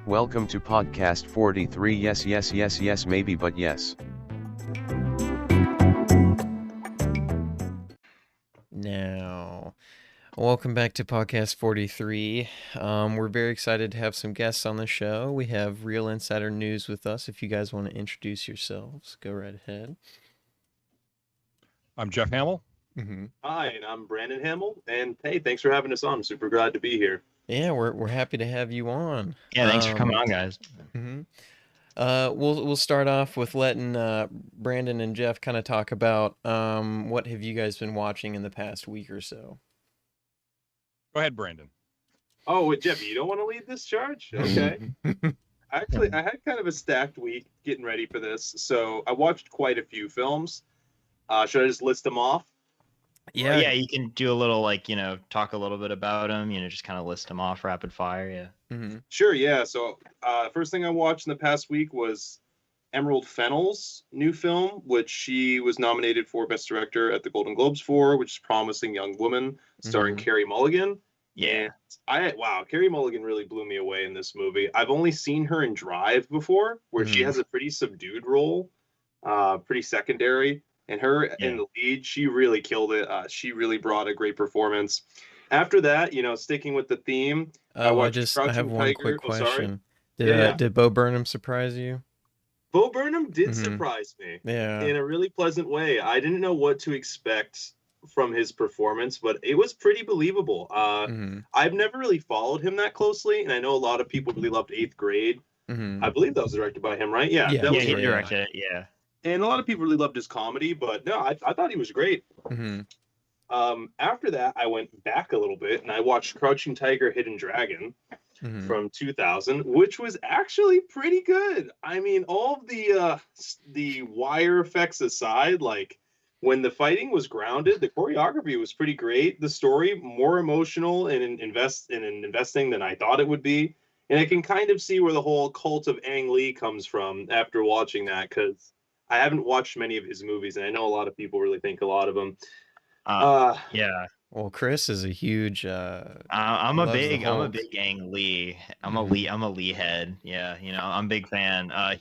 Welcome to podcast 43. Yes, yes, yes, yes, maybe, but yes. Now, welcome back to podcast 43. We're very excited to have some guests on the show. We have Real Insider News with us. If you guys want to introduce yourselves, go right ahead. I'm Jeff Hamill. Hi, and I'm Brandon Hamill. And hey, thanks for having us on. I'm super glad to be here. Yeah, we're happy to have you on. Yeah, thanks for coming on, guys. We'll start off with letting Brandon and Jeff kind of talk about what have you guys been watching in the past week or so. Go ahead, Brandon. Oh, Jeff, you don't want to lead this charge? Okay. Actually, I had kind of a stacked week getting ready for this, so I watched quite a few films. Should I just list them off? Yeah, yeah, you can do a little, talk a little bit about them, just kind of list them off rapid fire, yeah. Sure, yeah. So first thing I watched in the past week was Emerald Fennell's new film, which she was nominated for Best Director at the Golden Globes for, which is Promising Young Woman, starring Carey Mulligan. Yeah. Wow, Carey Mulligan really blew me away in this movie. I've only seen her in Drive before, where she has a pretty subdued role, pretty secondary. And her in the lead, she really killed it. She really brought a great performance. After that, sticking with the theme, I have one quick question. Did Bo Burnham surprise you? Bo Burnham did surprise me. Yeah. In a really pleasant way. I didn't know what to expect from his performance, but it was pretty believable. I've never really followed him that closely, and I know a lot of people really loved 8th Grade. I believe that was directed by him, right? Yeah, he directed it, yeah. And a lot of people really loved his comedy, but no, I thought he was great. After that, I went back a little bit and I watched Crouching Tiger, Hidden Dragon from 2000, which was actually pretty good. I mean, all of the wire effects aside, like when the fighting was grounded, the choreography was pretty great. The story more emotional and investing than I thought it would be. And I can kind of see where the whole cult of Ang Lee comes from after watching that, because I haven't watched many of his movies, and I know a lot of people really think a lot of them. Yeah. Well, Chris is a huge. I'm a big Ang Lee. I'm a Lee head. Yeah, I'm a big fan. I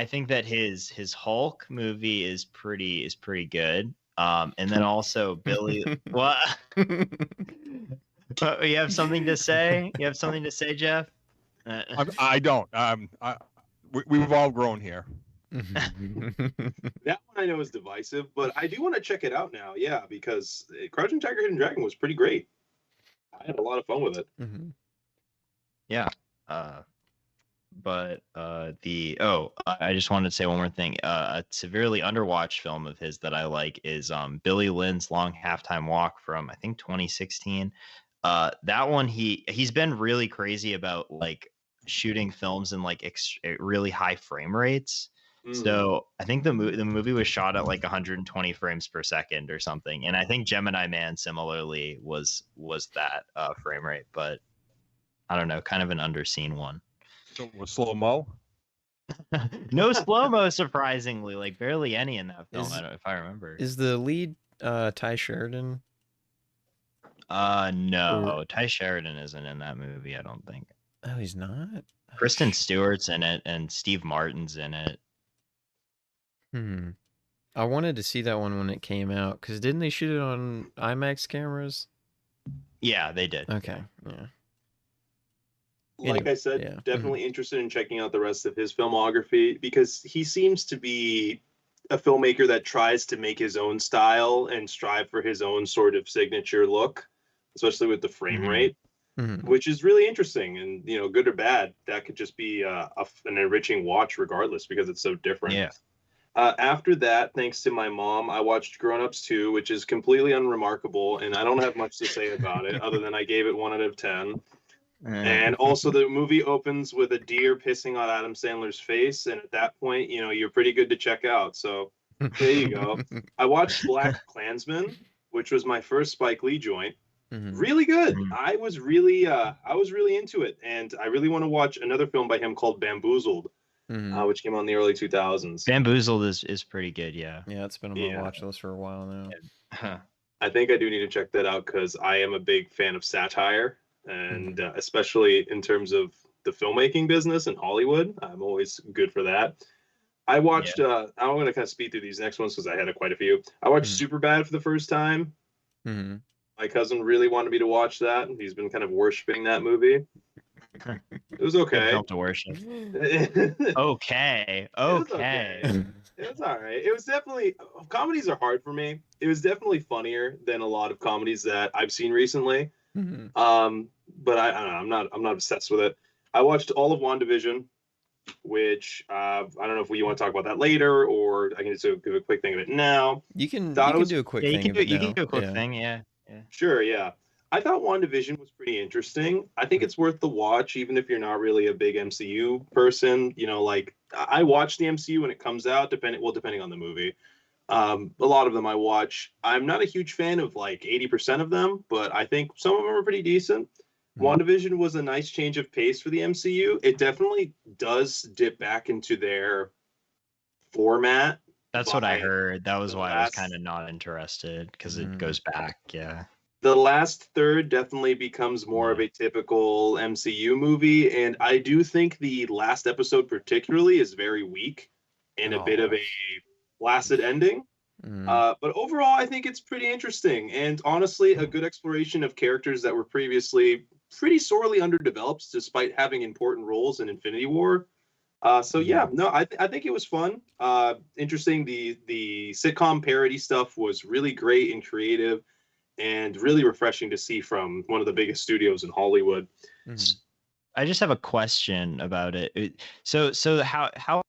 think that his Hulk movie is pretty good. And then also Billy. What? You have something to say? You have something to say, Jeff? I don't. We've all grown here. That one I know is divisive, but I do want to check it out now. Yeah, because Crouching Tiger, Hidden Dragon was pretty great. I had a lot of fun with it. Yeah. I just wanted to say one more thing. A severely underwatched film of his that I like is Billy Lynn's Long Halftime Walk from I think 2016. That one he's been really crazy about like shooting films in like really high frame rates. So I think the movie was shot at like 120 frames per second or something, and I think Gemini Man similarly was that frame rate, but I don't know, kind of an underseen one. So was slow-mo? No slow-mo, surprisingly, like barely any in that film, if I remember. Is the lead Ty Sheridan? No, Ty Sheridan isn't in that movie, I don't think. Oh, he's not? Kristen Stewart's in it, and Steve Martin's in it. I wanted to see that one when it came out, because didn't they shoot it on IMAX cameras? Yeah, they did. Okay, yeah. Like I said, definitely interested in checking out the rest of his filmography, because he seems to be a filmmaker that tries to make his own style and strive for his own sort of signature look, especially with the frame rate, which is really interesting. And, good or bad, that could just be an enriching watch regardless, because it's so different. Yeah. After that, thanks to my mom, I watched Grown Ups 2, which is completely unremarkable, and I don't have much to say about it other than I gave it 1 out of 10. And also the movie opens with a deer pissing on Adam Sandler's face, and at that point, you're pretty good to check out. So there you go. I watched Black Klansman, which was my first Spike Lee joint. Really good. I was really into it, and I really want to watch another film by him called Bamboozled, which came out in the early 2000s. Bamboozled is pretty good, yeah. Yeah, it's been on my watch list for a while now. I think I do need to check that out, because I am a big fan of satire, and especially in terms of the filmmaking business in Hollywood. I'm always good for that. I watched. I'm going to kind of speed through these next ones because I had quite a few. I watched Superbad for the first time. Mm-hmm. My cousin really wanted me to watch that. He's been kind of worshiping that movie. It was okay. Film to worship. Okay. It was all right. It was definitely, comedies are hard for me. It was definitely funnier than a lot of comedies that I've seen recently. Mm-hmm. But I don't know. I'm not obsessed with it. I watched all of WandaVision, which I don't know if you want to talk about that later, or I can just give a quick thing of it now. You can was- do a quick Yeah, thing. you of it can now. do a quick Yeah. thing. Yeah. Sure, yeah. I thought WandaVision was pretty interesting. I think it's worth the watch, even if you're not really a big MCU person. You know, like I watch the MCU when it comes out, depending on the movie. A lot of them I watch. I'm not a huge fan of like 80% of them, but I think some of them are pretty decent. WandaVision was a nice change of pace for the MCU. It definitely does dip back into their format. That's what I by heard. That was the why I was last- kind of not interested because it goes back. Yeah. The last third definitely becomes more of a typical MCU movie, and I do think the last episode particularly is very weak and a bit of a flaccid ending. But overall, I think it's pretty interesting, and honestly, a good exploration of characters that were previously pretty sorely underdeveloped, despite having important roles in Infinity War. So yeah, no, I think it was fun, interesting. The sitcom parody stuff was really great and creative, and really refreshing to see from one of the biggest studios in Hollywood. I just have a question about it. So how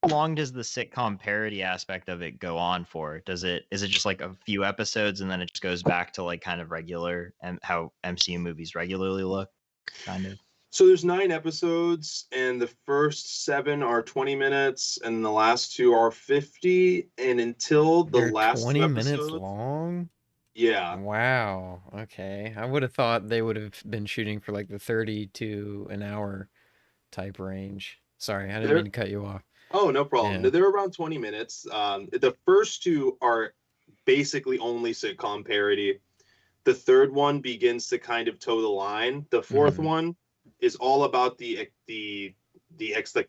long does the sitcom parody aspect of it go on for? Is it just like a few episodes and then it just goes back to like kind of regular and how MCU movies regularly look, kind of? So there's 9 episodes, and the first 7 are 20 minutes, and the last 2 are 50. And until the They're last 20 2 minutes episodes, long? yeah, Wow. Okay. I would have thought they would have been shooting for like the 30 to an hour type range. Sorry, I didn't mean to cut you off. Oh, no problem. Yeah. They're around 20 minutes. The first 2 are basically only sitcom parody. The third one begins to kind of toe the line. The fourth one is all about the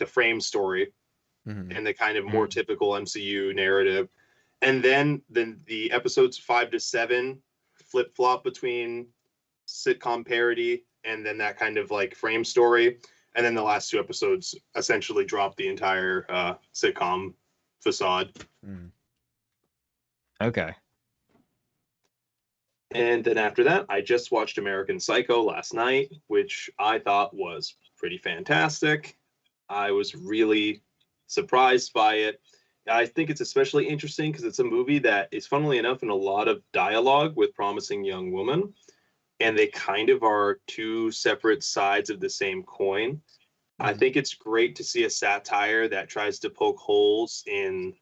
frame story and the kind of more typical MCU narrative. And then the episodes 5 to 7 flip flop between sitcom parody and then that kind of like frame story. And then the last 2 episodes essentially drop the entire sitcom facade. Okay. And then after that, I just watched American Psycho last night, which I thought was pretty fantastic. I was really surprised by it. I think it's especially interesting because it's a movie that is, funnily enough, in a lot of dialogue with Promising Young Woman. And they kind of are 2 separate sides of the same coin. I think it's great to see a satire that tries to poke holes in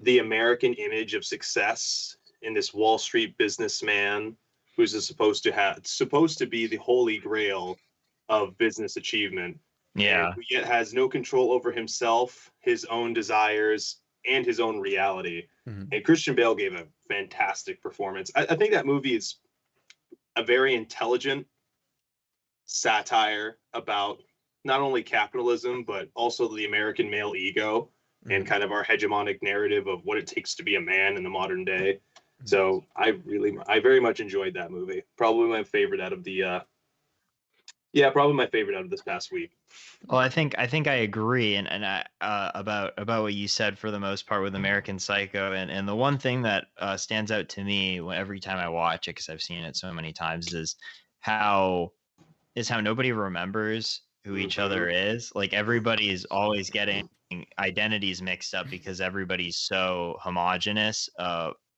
the American image of success in this Wall Street businessman who's supposed to be the holy grail of business achievement. Yeah. And yet has no control over himself, his own desires, and his own reality. And Christian Bale gave a fantastic performance. I think that movie is a very intelligent satire about not only capitalism, but also the American male ego and kind of our hegemonic narrative of what it takes to be a man in the modern day. So I very much enjoyed that movie. Probably my favorite out of this past week. Well, I think I agree, and I about what you said for the most part with American Psycho, and the one thing that stands out to me every time I watch it, because I've seen it so many times, is how nobody remembers who each other is. Like everybody is always getting identities mixed up because everybody's so homogenous.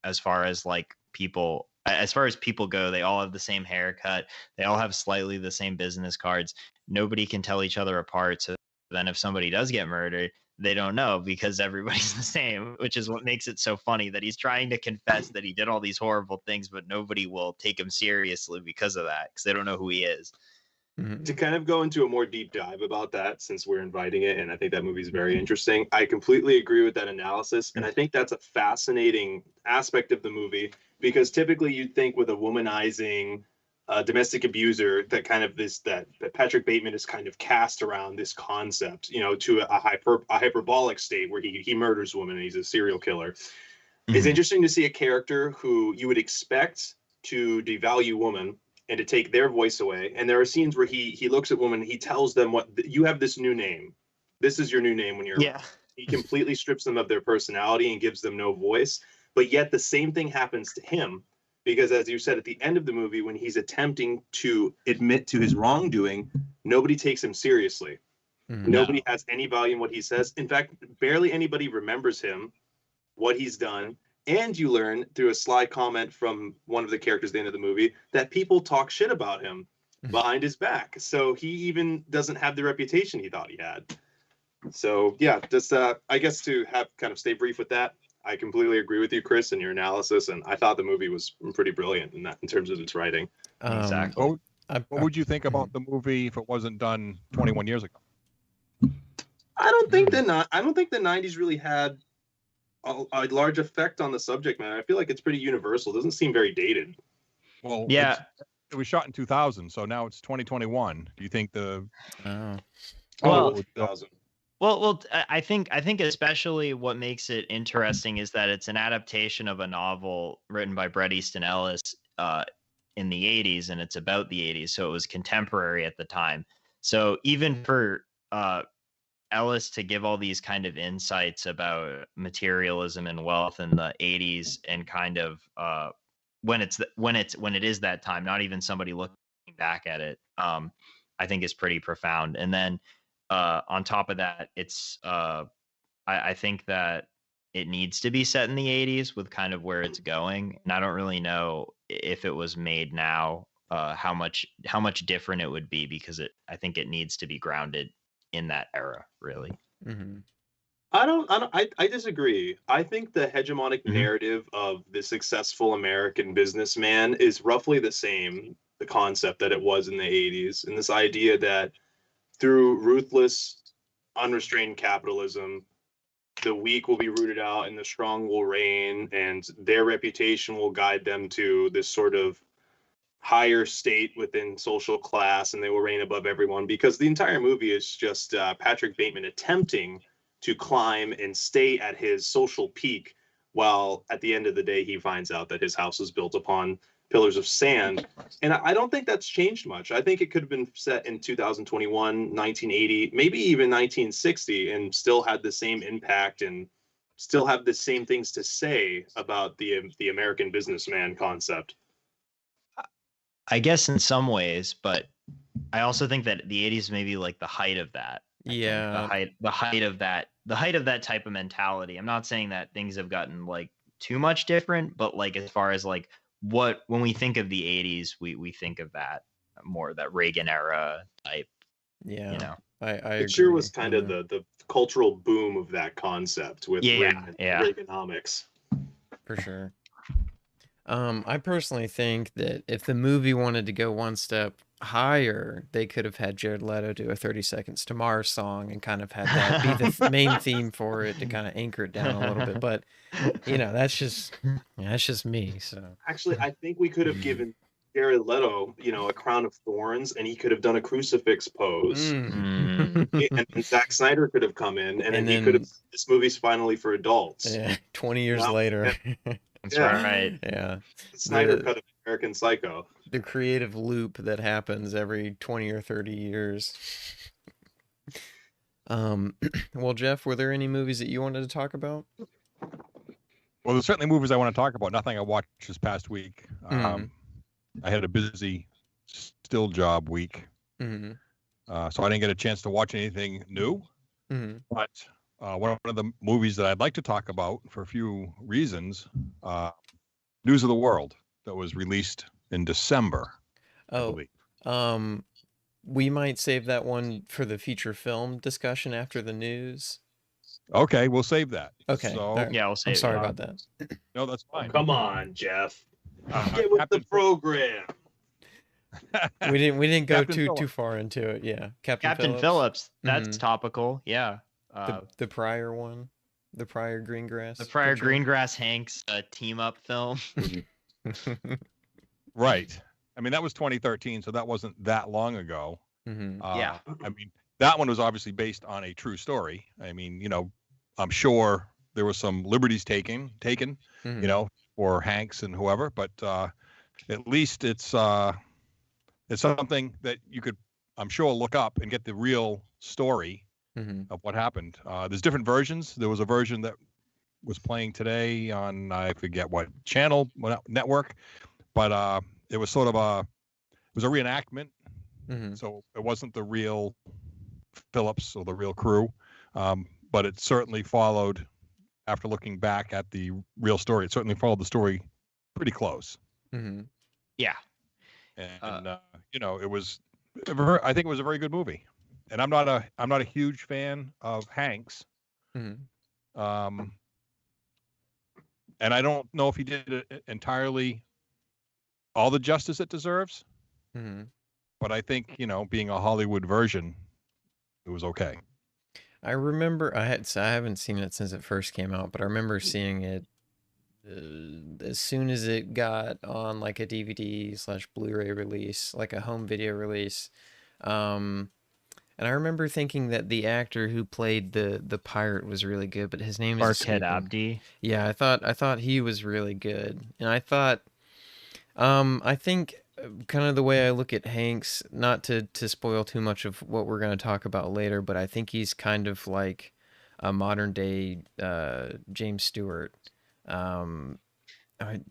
As far as people go, they all have the same haircut. They all have slightly the same business cards. Nobody can tell each other apart. So then if somebody does get murdered, they don't know because everybody's the same, which is what makes it so funny that he's trying to confess that he did all these horrible things, but nobody will take him seriously because of that, because they don't know who he is. To kind of go into a more deep dive about that, since we're inviting it, and I think that movie is very interesting, I completely agree with that analysis. And I think that's a fascinating aspect of the movie, because typically you'd think with a womanizing domestic abuser, that kind of that Patrick Bateman is kind of cast around this concept, to a hyperbolic state where he murders women and he's a serial killer. It's interesting to see a character who you would expect to devalue women and to take their voice away. And there are scenes where he looks at women, he tells them, what you have, this new name. This is your new name when you're around. He completely strips them of their personality and gives them no voice. But yet the same thing happens to him, because as you said, at the end of the movie, when he's attempting to admit to his wrongdoing, nobody takes him seriously. Nobody has any value in what he says. In fact, barely anybody remembers him, what he's done. And you learn through a sly comment from one of the characters at the end of the movie that people talk shit about him behind his back. So he even doesn't have the reputation he thought he had. So yeah, just I guess to have kind of stay brief with that, I completely agree with you, Chris, in your analysis, and I thought the movie was pretty brilliant in terms of its writing. Exactly. What would you think about the movie if it wasn't done 21 years ago? I don't think the 90s really had a large effect on the subject matter. I feel like it's pretty universal. It doesn't seem very dated. Well, yeah, it was shot in 2000, so now it's 2021. Do you think the Well, 2000. Well, I think especially what makes it interesting is that it's an adaptation of a novel written by Bret Easton Ellis in the 80s, and it's about the 80s, so it was contemporary at the time. So even for Ellis to give all these kind of insights about materialism and wealth in the 80s, and kind of when it is that time, not even somebody looking back at it, I think is pretty profound. And then on top of that, it's I think that it needs to be set in the 80s with kind of where it's going. And I don't really know if it was made now, how much different it would be, because I think it needs to be grounded in that era, really. I disagree. I think the hegemonic narrative of the successful American businessman is roughly the same, the concept that it was in the 80s, and this idea that through ruthless, unrestrained capitalism, the weak will be rooted out and the strong will reign, and their reputation will guide them to this sort of higher state within social class, and they will reign above everyone. Because the entire movie is just Patrick Bateman attempting to climb and stay at his social peak, while at the end of the day he finds out that his house is built upon pillars of sand. And I don't think that's changed much. I think it could have been set in 2021, 1980, maybe even 1960, and still had the same impact and still have the same things to say about the American businessman concept. I guess in some ways, but I also think that the 80s may be like the height of that. Yeah. The height of that type of mentality. I'm not saying that things have gotten like too much different, but like as far as like when we think of the 80s, we think of that more, that Reagan era type. Yeah. I it sure was kind of the cultural boom of that concept with Reaganomics. For sure. I personally think that if the movie wanted to go one step higher, they could have had Jared Leto do a 30 Seconds to Mars song and kind of had that be the main theme for it to kind of anchor it down a little bit. But that's just me. So actually, I think we could have given Jared Leto, a crown of thorns, and he could have done a crucifix pose. And Zack Snyder could have come in, and then he could have. This movie's finally for adults. Yeah, 20 years later. That's right. Yeah. Snyder cut of American Psycho. The creative loop that happens every 20 or 30 years. Well, Jeff, were there any movies that you wanted to talk about? Well, there's certainly movies I want to talk about. Nothing I watched this past week. I had a busy still job week. So I didn't get a chance to watch anything new. But one of the movies that I'd like to talk about for a few reasons, News of the World, that was released in December. We might save that one for the feature film discussion after the news. Okay, we'll save that. Okay. So, yeah, we'll save. I'm sorry about that. No, that's fine. Come on, Jeff. Get with the program. We didn't go Captain too Phillips. far into it. Yeah, Captain Phillips. That's topical. Yeah. The prior one, the prior Greengrass. The prior Greengrass Hanks team up film. Right. I mean, that was 2013, so that wasn't that long ago. Yeah. I mean, that one was obviously based on a true story. I mean, I'm sure there was some liberties taken, for Hanks and whoever, but at least it's something that you could, I'm sure, look up and get the real story of what happened. There's different versions. There was a version that was playing today on, I forget what channel, what network, but it was sort of it was a reenactment. So it wasn't the real Phillips or the real crew, but it certainly followed, after looking back at the real story, it certainly followed the story pretty close. Yeah. And it was, I think it was a very good movie. And I'm not a huge fan of Hanks. And I don't know if he did it entirely all the justice it deserves. But I think, being a Hollywood version, it was okay. I remember I haven't seen it since it first came out, but I remember seeing it as soon as it got on like a DVD/Blu-ray release, like a home video release. And I remember thinking that the actor who played the pirate was really good, but his name is Barked Abdi. Yeah, I thought he was really good. And I thought I think kind of the way I look at Hanks, not to spoil too much of what we're going to talk about later, but I think he's kind of like a modern day James Stewart. And I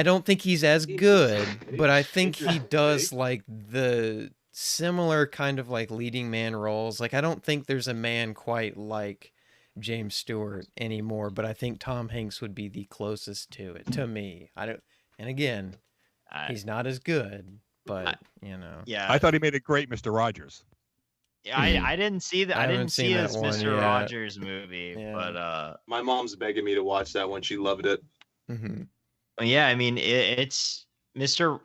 don't think he's as good, but I think he does like the similar kind of like leading man roles. Like I don't think there's a man quite like James Stewart anymore, but I think Tom Hanks would be the closest to it to me. And again, he's not as good, but Yeah. I thought he made a great Mr. Rogers. Yeah, I didn't see that. I didn't see that this one Mr. yet. Rogers movie, Yeah. but My mom's begging me to watch that one. She loved it. Yeah, I mean it's Mr.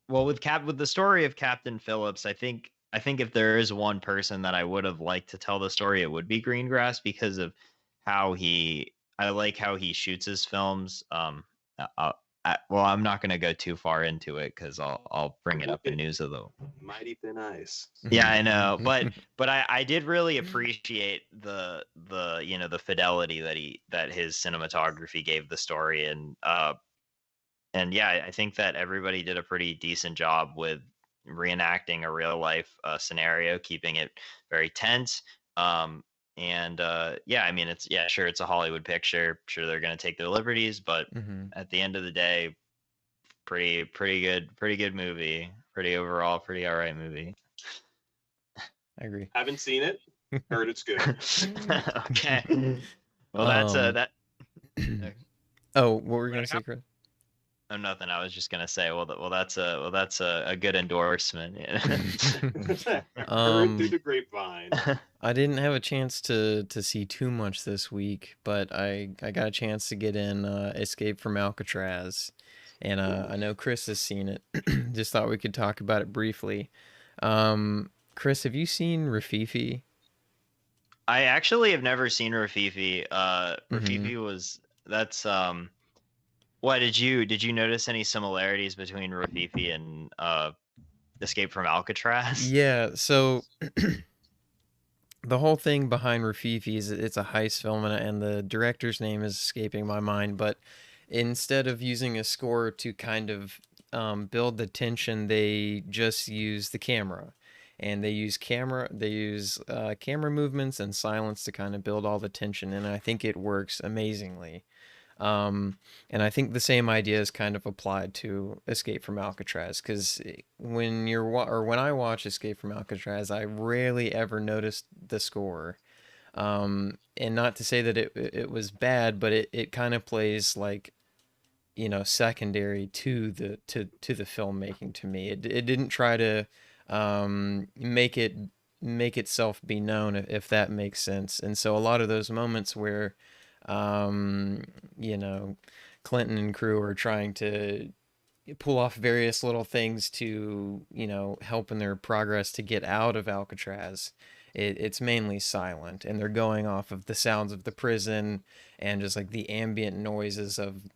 with the story of Captain Phillips, I think if there is one person that I would have liked to tell the story, it would be Greengrass, because of how I like how he shoots his films. I'm not going to go too far into it because I'll bring it up in news of the Mighty Thin Ice. Yeah, I know, but I did really appreciate the fidelity that his cinematography gave the story, and yeah, I think that everybody did a pretty decent job with reenacting a real life scenario, keeping it very tense. Yeah, I mean, it's a Hollywood picture. Sure, they're going to take their liberties, but at the end of the day, pretty good movie. Pretty overall, pretty all right movie. I agree. Haven't seen it. Heard it's good. Okay. Well, that's that. Oh, what were you going to say, Chris? Oh, nothing. I was just gonna say, that's a good endorsement. Heard through the grapevine. I didn't have a chance to see too much this week, but I got a chance to get in Escape from Alcatraz, and I know Chris has seen it. Just thought we could talk about it briefly. Chris, have you seen Rififi? I actually have never seen Rififi. Rififi that's What did you notice any similarities between Rififi and Escape from Alcatraz? Yeah, so the whole thing behind Rififi is it's a heist film, and the director's name is escaping my mind, but instead of using a score to kind of build the tension, they just use the camera. And they use camera movements and silence to kind of build all the tension, and I think it works amazingly. And I think the same idea is kind of applied to Escape from Alcatraz, because when I watch Escape from Alcatraz, I rarely ever noticed the score. And not to say that it was bad, but it kind of plays like, secondary to the filmmaking to me. It didn't try to make itself be known, if that makes sense. And so a lot of those moments where Clinton and crew are trying to pull off various little things to, help in their progress to get out of Alcatraz. It's mainly silent, and they're going off of the sounds of the prison and just like the ambient noises of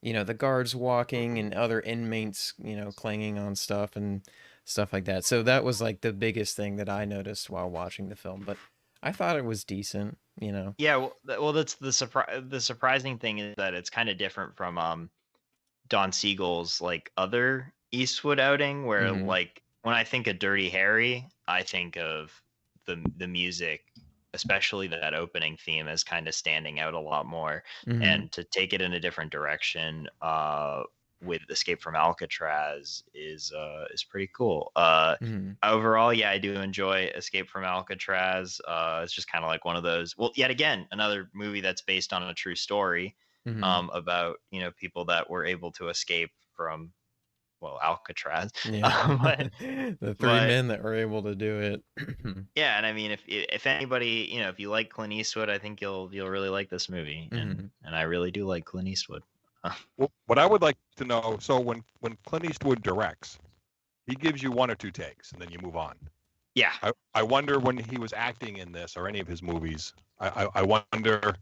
the guards walking and other inmates, clanging on stuff and stuff like that. So that was like the biggest thing that I noticed while watching the film. But I thought it was decent. Yeah, well, that's the surprising thing is that it's kind of different from Don Siegel's like other Eastwood outing, where Mhm. like when I think of Dirty Harry, I think of the music, especially that opening theme, as kind of standing out a lot more. Mhm. And to take it in a different direction with Escape from Alcatraz is pretty cool. Mhm. Overall, yeah, I do enjoy Escape from Alcatraz. It's just kind of like one of those. Well, yet again, another movie that's based on a true story Mhm. about people that were able to escape from Alcatraz. Yeah. But The three but men that were able to do it. yeah, and I mean, if anybody if you like Clint Eastwood, I think you'll really like this movie, and Mhm. I really do like Clint Eastwood. Well, what I would like to know, so when Clint Eastwood directs, he gives you one or two takes and then you move on. Yeah, I wonder when he was acting in this or any of his movies, I wonder,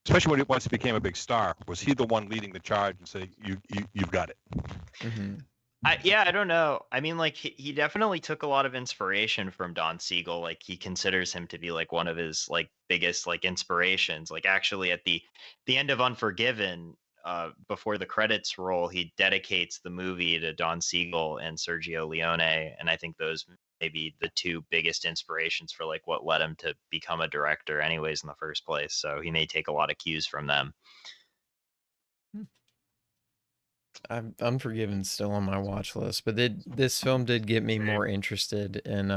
especially when once he became a big star, was he the one leading the charge and say, you've got it? Mhm. I don't know. I mean, like he definitely took a lot of inspiration from Don Siegel. Like he considers him to be like one of his like biggest like inspirations. Like actually at the end of Unforgiven, before the credits roll, he dedicates the movie to Don Siegel and Sergio Leone, and I think those may be the two biggest inspirations for like what led him to become a director, anyways, in the first place. So he may take a lot of cues from them. I'm Unforgiven still on my watch list, but this film did get me more interested in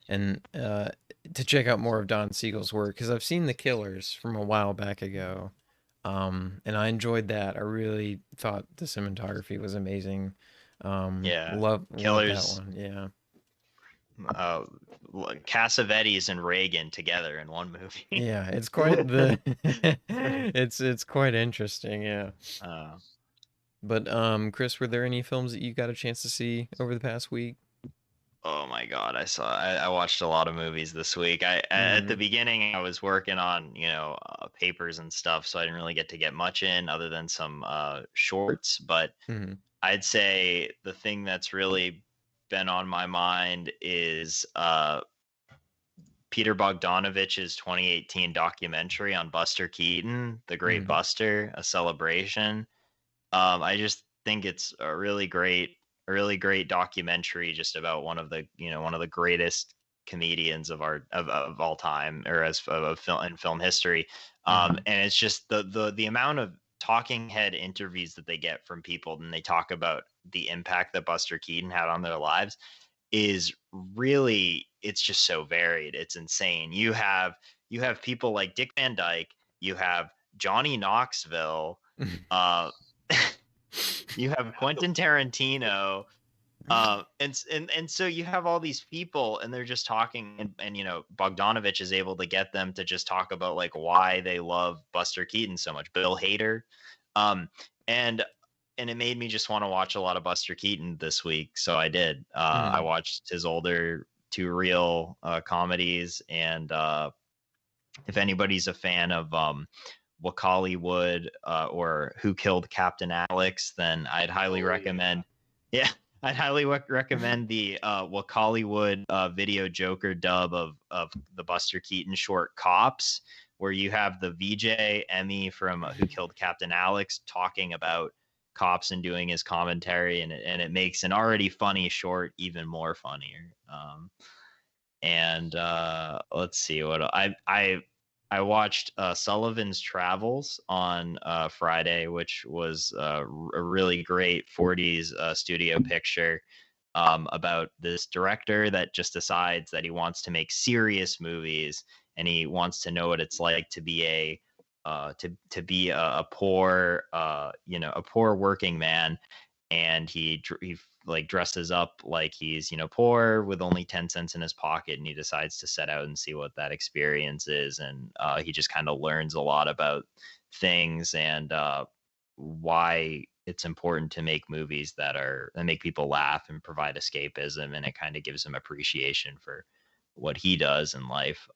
to check out more of Don Siegel's work because I've seen The Killers from a while back ago, and I enjoyed that. I really thought the cinematography was amazing. Yeah, Love that Killers. one. Yeah. Cassavetes and Reagan together in one movie. Yeah, it's quite the it's quite interesting, yeah. Uh, But Chris, were there any films that you got a chance to see over the past week? oh my God, I watched a lot of movies this week. At the beginning I was working on papers and stuff, so I didn't really get much in other than some shorts. But Mm-hmm. I'd say the thing that's really been on my mind is Peter Bogdanovich's 2018 documentary on Buster Keaton, The Great Buster, A Celebration. I just think it's a really great documentary just about one of the greatest comedians of all time, or as of film history. And it's just the amount of talking head interviews that they get from people, and they talk about the impact that Buster Keaton had on their lives is really, it's just so varied. It's insane. You have people like Dick Van Dyke, you have Johnny Knoxville, you have Quentin Tarantino, and so you have all these people, and they're just talking, and Bogdanovich is able to get them to just talk about like why they love Buster Keaton so much. Bill Hader, and it made me just want to watch a lot of Buster Keaton this week, so I did. I watched his older two reel comedies, and if anybody's a fan of Wakaliwood or Who Killed Captain Alex, then I'd highly recommend. Yeah, I'd highly recommend the Wakaliwood video Joker dub of the Buster Keaton short Cops, where you have the VJ Emmy from Who Killed Captain Alex talking about cops and doing his commentary, and it makes an already funny short even more funnier. And let's see what I watched Sullivan's Travels on Friday, which was a really great 40s studio picture about this director that just decides that he wants to make serious movies, and he wants to know what it's like to be a poor a poor working man, and he like dresses up like he's poor with only 10 cents in his pocket, and he decides to set out and see what that experience is, and he just kind of learns a lot about things, and why it's important to make movies that make people laugh and provide escapism, and it kind of gives him appreciation for what he does in life.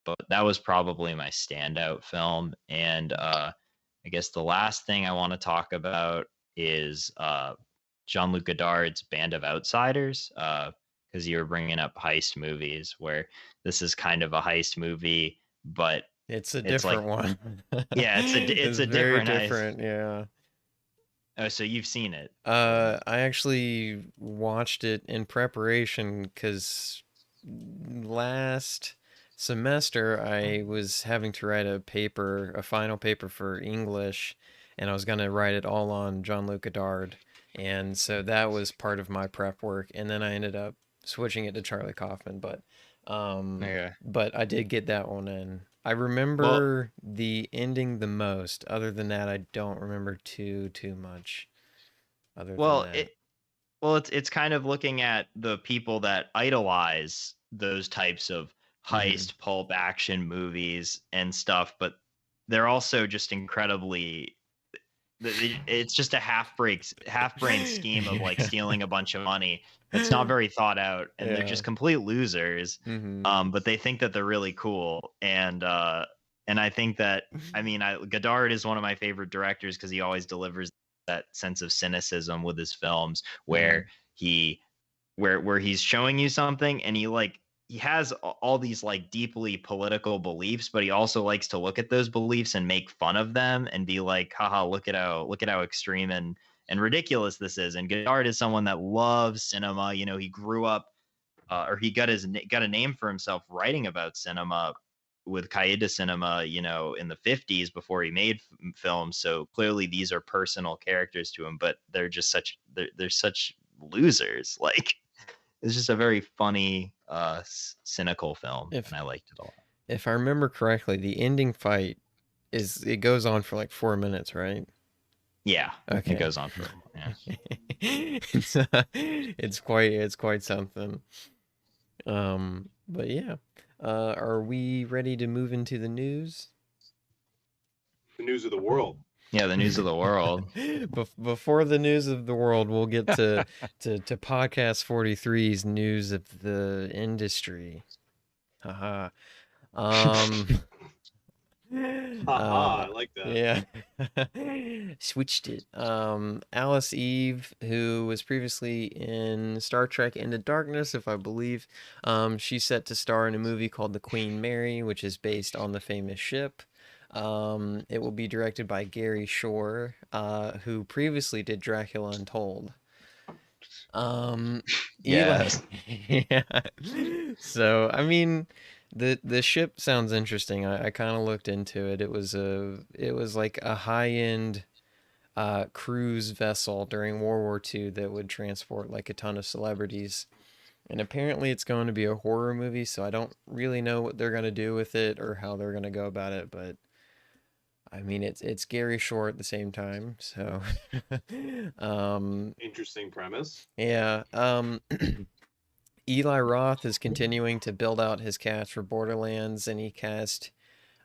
But that was probably my standout film. And I guess the last thing I want to talk about is Jean-Luc Godard's Band of Outsiders, because you were bringing up heist movies, where this is kind of a heist movie, but it's a it's like, different one. yeah, it's a very different heist. different. Yeah. Oh, so you've seen it? I actually watched it in preparation because last semester I was having to write a final paper for English, and I was going to write it all on Jean-Luc Godard. And so that was part of my prep work. And then I ended up switching it to Charlie Kaufman, but I did get that one in. I remember the ending the most. Other than that, I don't remember too much. Other than that. It's kind of looking at the people that idolize those types of heist pulp action movies and stuff, but they're also just incredibly. It's just a half-brain scheme of like stealing a bunch of money. It's not very thought out, and they're just complete losers. But they think that they're really cool, and I think that Godard is one of my favorite directors because he always delivers that sense of cynicism with his films, where where he's showing you something, and he has all these like deeply political beliefs, but he also likes to look at those beliefs and make fun of them and be like, haha, look at how extreme and ridiculous this is. And Godard is someone that loves cinema. You know, he grew up or he got a name for himself writing about cinema with Cahiers de Cinema, you know, in the 50s before he made films. So clearly these are personal characters to him, but they're just they're such losers. Like, it's just a very funny, cynical film, and I liked it a lot. If I remember correctly, the ending fight goes on for like 4 minutes, right? Yeah. Okay. It goes on for it's quite something. But yeah. Are we ready to move into the news? The news of the world. Yeah, the news of the world. Before the news of the world, we'll get to Podcast 43's news of the industry. Haha. I like that. Yeah. Switched it. Alice Eve, who was previously in Star Trek Into Darkness, if I believe, she's set to star in a movie called The Queen Mary, which is based on the famous ship. It will be directed by Gary Shore, who previously did Dracula Untold. Yes. Yeah. So, I mean, the ship sounds interesting. I kind of looked into it. It was like a high-end cruise vessel during World War II that would transport like a ton of celebrities. And apparently it's going to be a horror movie, so I don't really know what they're going to do with it or how they're going to go about it, but I mean, it's Gary Shore at the same time, so interesting premise. Yeah. Eli Roth is continuing to build out his cast for Borderlands, and he cast,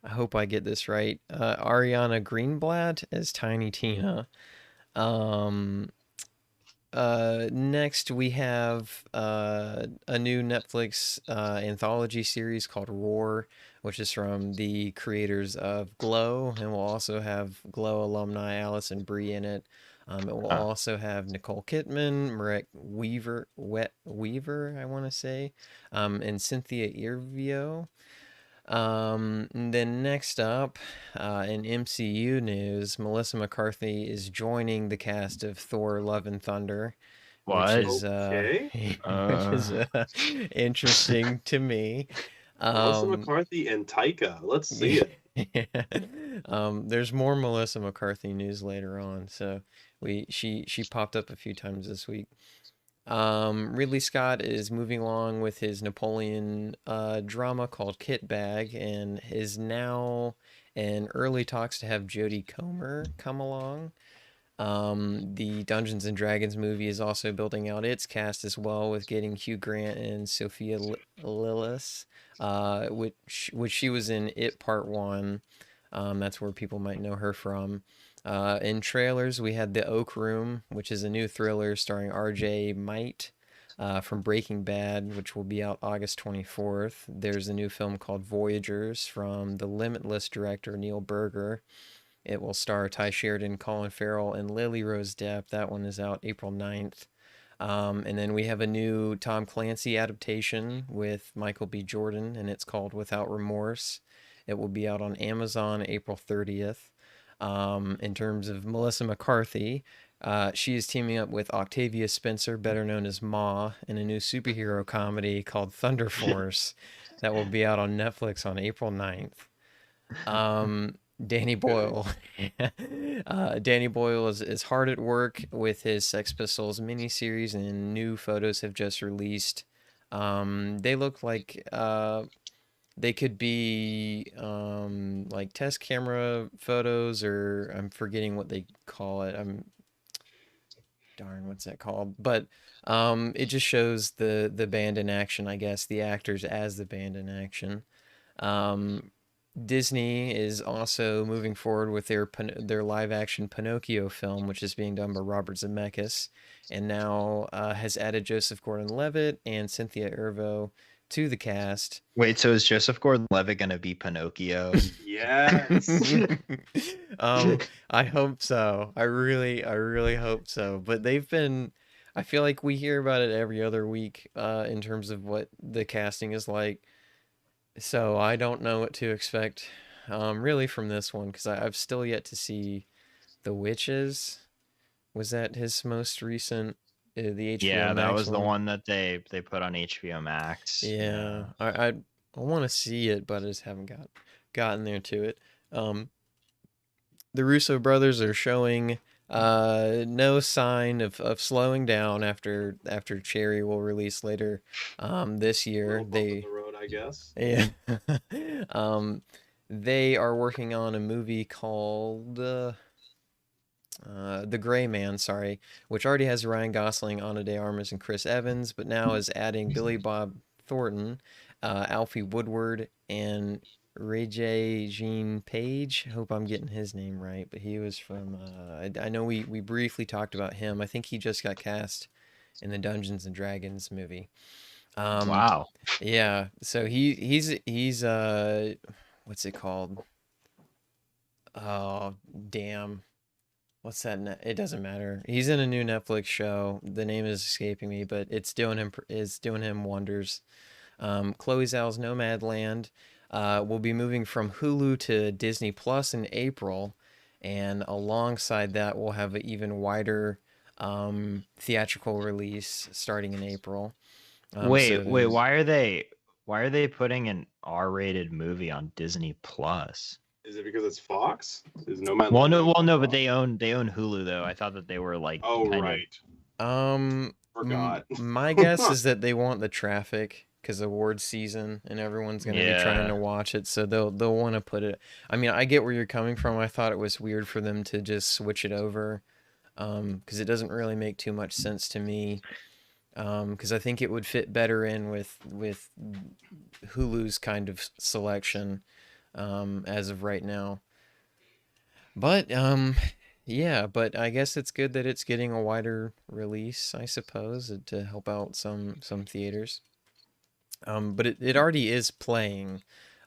I hope I get this right, Ariana Greenblatt as Tiny Tina. Next we have a new Netflix anthology series called Roar, which is from the creators of Glow, and will also have Glow alumni Allison Brie in it. It will also have Nicole Kidman, Marek Weaver, I want to say, and Cynthia Erivo. And then next up, in MCU news, Melissa McCarthy is joining the cast of Thor: Love and Thunder, What? which is interesting to me. Melissa McCarthy and Taika. Let's see it. There's more Melissa McCarthy news later on, so she popped up a few times this week. Ridley Scott is moving along with his Napoleon drama called Kit Bag, and is now in early talks to have Jodie Comer come along. The Dungeons and Dragons movie is also building out its cast as well, with getting Hugh Grant and Sophia Lillis, which she was in It Part 1. That's where people might know her from. In trailers, we had The Oak Room, which is a new thriller starring RJ Might from Breaking Bad, which will be out August 24th. There's a new film called Voyagers from the Limitless director Neil Berger. It will star Ty Sheridan, Colin Farrell, and Lily Rose Depp. That one is out April 9th. And then we have a new Tom Clancy adaptation with Michael B. Jordan, and it's called Without Remorse. It will be out on Amazon April 30th. In terms of Melissa McCarthy, she is teaming up with Octavia Spencer, better known as Ma, in a new superhero comedy called Thunder Force that will be out on Netflix on April 9th. Danny Boyle. Danny Boyle is hard at work with his Sex Pistols miniseries, and new photos have just released. They look like they could be like test camera photos, or I'm forgetting what they call it. Darn, what's that called? But it just shows the band in action, I guess, the actors as the band in action. Disney is also moving forward with their live action Pinocchio film, which is being done by Robert Zemeckis, and now has added Joseph Gordon-Levitt and Cynthia Erivo to the cast. Wait, so is Joseph Gordon-Levitt gonna be Pinocchio? Yes. I hope so. I really hope so. But I feel like we hear about it every other week in terms of what the casting is like. So I don't know what to expect really from this one, because I've still yet to see The Witches. Was that his most recent, the HBO Yeah, that Max was the one that they put on HBO Max. Yeah, I want to see it, but I just haven't gotten there to it. The Russo brothers are showing no sign of slowing down after Cherry will release later this year. The road, I guess. Yeah. They are working on a movie called The Gray Man, which already has Ryan Gosling, Ana de Armas, and Chris Evans, but now is adding Billy Bob Thornton, Alfie Woodward, and Regé-Jean Page. Hope I'm getting his name right, but he was from I know we briefly talked about him. I think he just got cast in the Dungeons and Dragons movie. Wow. Yeah, so he's what's it called? Oh, damn. What's that? It doesn't matter. He's in a new Netflix show. The name is escaping me, but it's doing him wonders. Chloe Zhao's Nomadland will be moving from Hulu to Disney Plus in April, and alongside that, we'll have an even wider theatrical release starting in April. Wait, why are they putting an R-rated movie on Disney Plus? Is it because it's Fox? Is Nomadland? Well, no, but they own Hulu though. I thought that they were like. Oh, right. Forgot. My guess is that they want the traffic because awards season and everyone's going to be trying to watch it, so they'll want to put it. I mean, I get where you're coming from. I thought it was weird for them to just switch it over, because it doesn't really make too much sense to me. Because I think it would fit better in with Hulu's kind of selection. As of right now. But yeah, but I guess it's good that it's getting a wider release, I suppose, to help out some theaters. But it already is playing.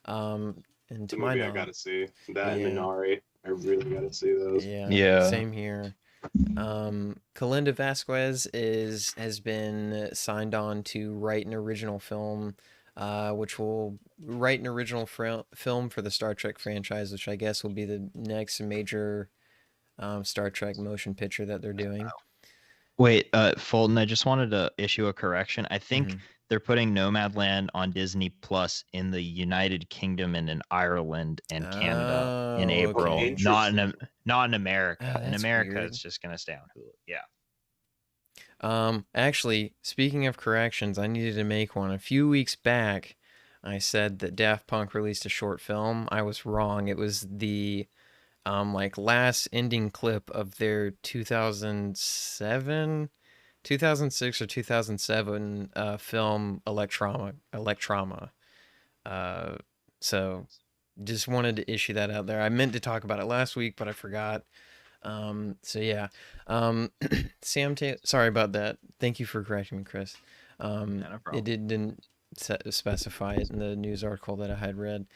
And to my knowledge, I gotta see that and Minari. I really gotta see those. Yeah. Same here. Kalinda Vasquez has been signed on to write an original film, which will write an original film for the Star Trek franchise, which I guess will be the next major Star Trek motion picture that they're doing. Wait, Fulton, I just wanted to issue a correction. I think they're putting Nomadland on Disney Plus in the United Kingdom and in Ireland and Canada in April, not in America. In America, weird. It's just gonna stay on Hulu. Yeah. Actually, speaking of corrections, I needed to make one. A few weeks back, I said that Daft Punk released a short film. I was wrong. It was the last ending clip of their 2006 or 2007 film Electrama. So just wanted to issue that out there. I meant to talk about it last week, but I forgot. So yeah. Sam, sorry about that. Thank you for correcting me, Chris. No problem. It didn't specify it in the news article that I had read.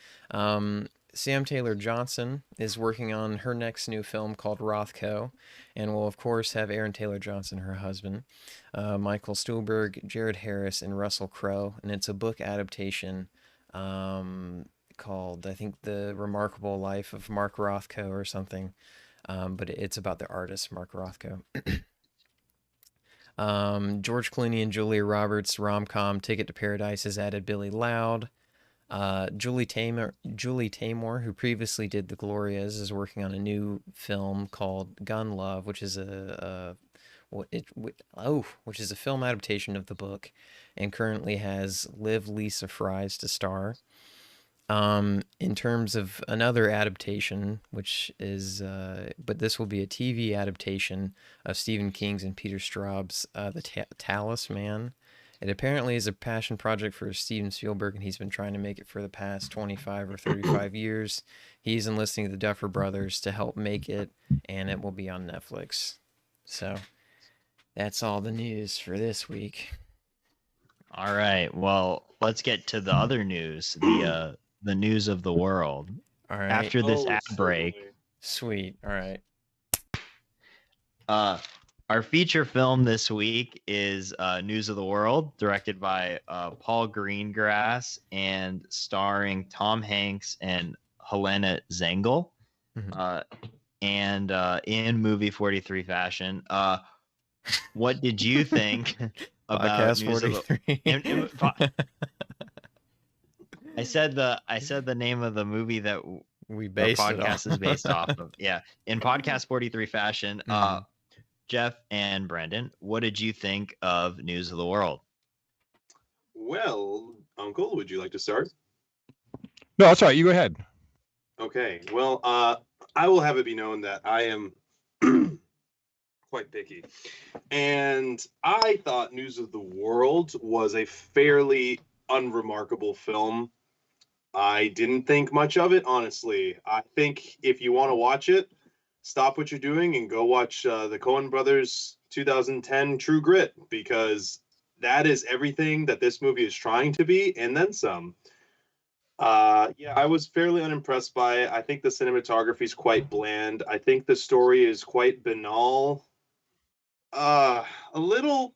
Sam Taylor Johnson is working on her next new film called Rothko, and will of course have Aaron Taylor Johnson, her husband, Michael Stuhlbarg, Jared Harris, and Russell Crowe, and it's a book adaptation called, I think, The Remarkable Life of Mark Rothko or something, but it's about the artist Mark Rothko. George Clooney and Julia Roberts rom-com Ticket to Paradise has added Billy Loud. Julie Taymor, who previously did The Glorias, is working on a new film called Gun Love, which is which is a film adaptation of the book, and currently has Liv Lisa Fries to star. In terms of another adaptation, which is, but this will be a TV adaptation of Stephen King's and Peter Straub's The Talisman. It apparently is a passion project for Steven Spielberg, and he's been trying to make it for the past 25 or 35 years. He's enlisting the Duffer Brothers to help make it, and it will be on Netflix. So that's all the news for this week. All right. Well, let's get to the other news, the news of the world. All right. After this ad break. Sweet. All right. Our feature film this week is News of the World, directed by Paul Greengrass and starring Tom Hanks and Helena Zengel. And in movie 43 fashion, what did you think about Podcast News 43? I said the name of the movie that we based our podcast it is based off of. Yeah, in podcast 43 fashion. Jeff and Brandon, what did you think of News of the World? Well, Uncle, would you like to start? No, that's all right. You go ahead. Okay. Well, I will have it be known that I am quite picky. And I thought News of the World was a fairly unremarkable film. I didn't think much of it, honestly. I think if you want to watch it, stop what you're doing and go watch the Coen Brothers 2010 True Grit, because that is everything that this movie is trying to be, and then some. Yeah, I was fairly unimpressed by it. I think the cinematography is quite bland. I think the story is quite banal. A little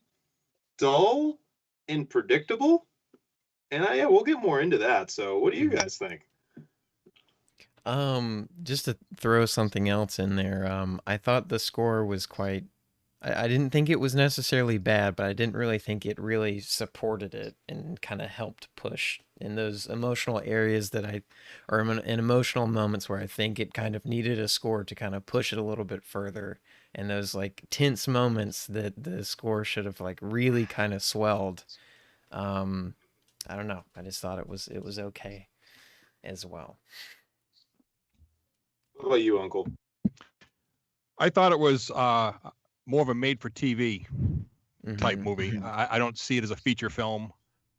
dull and predictable. And yeah, we'll get more into that. So what do you guys think? Just to throw something else in there, I thought the score was quite, I didn't think it was necessarily bad, but I didn't really think it really supported it and kind of helped push in those emotional areas or in emotional moments where I think it kind of needed a score to kind of push it a little bit further. And those like tense moments that the score should have like really kind of swelled. I don't know. I just thought it was okay as well. What about you, Uncle? I thought it was more of a made-for-TV type movie. I don't see it as a feature film.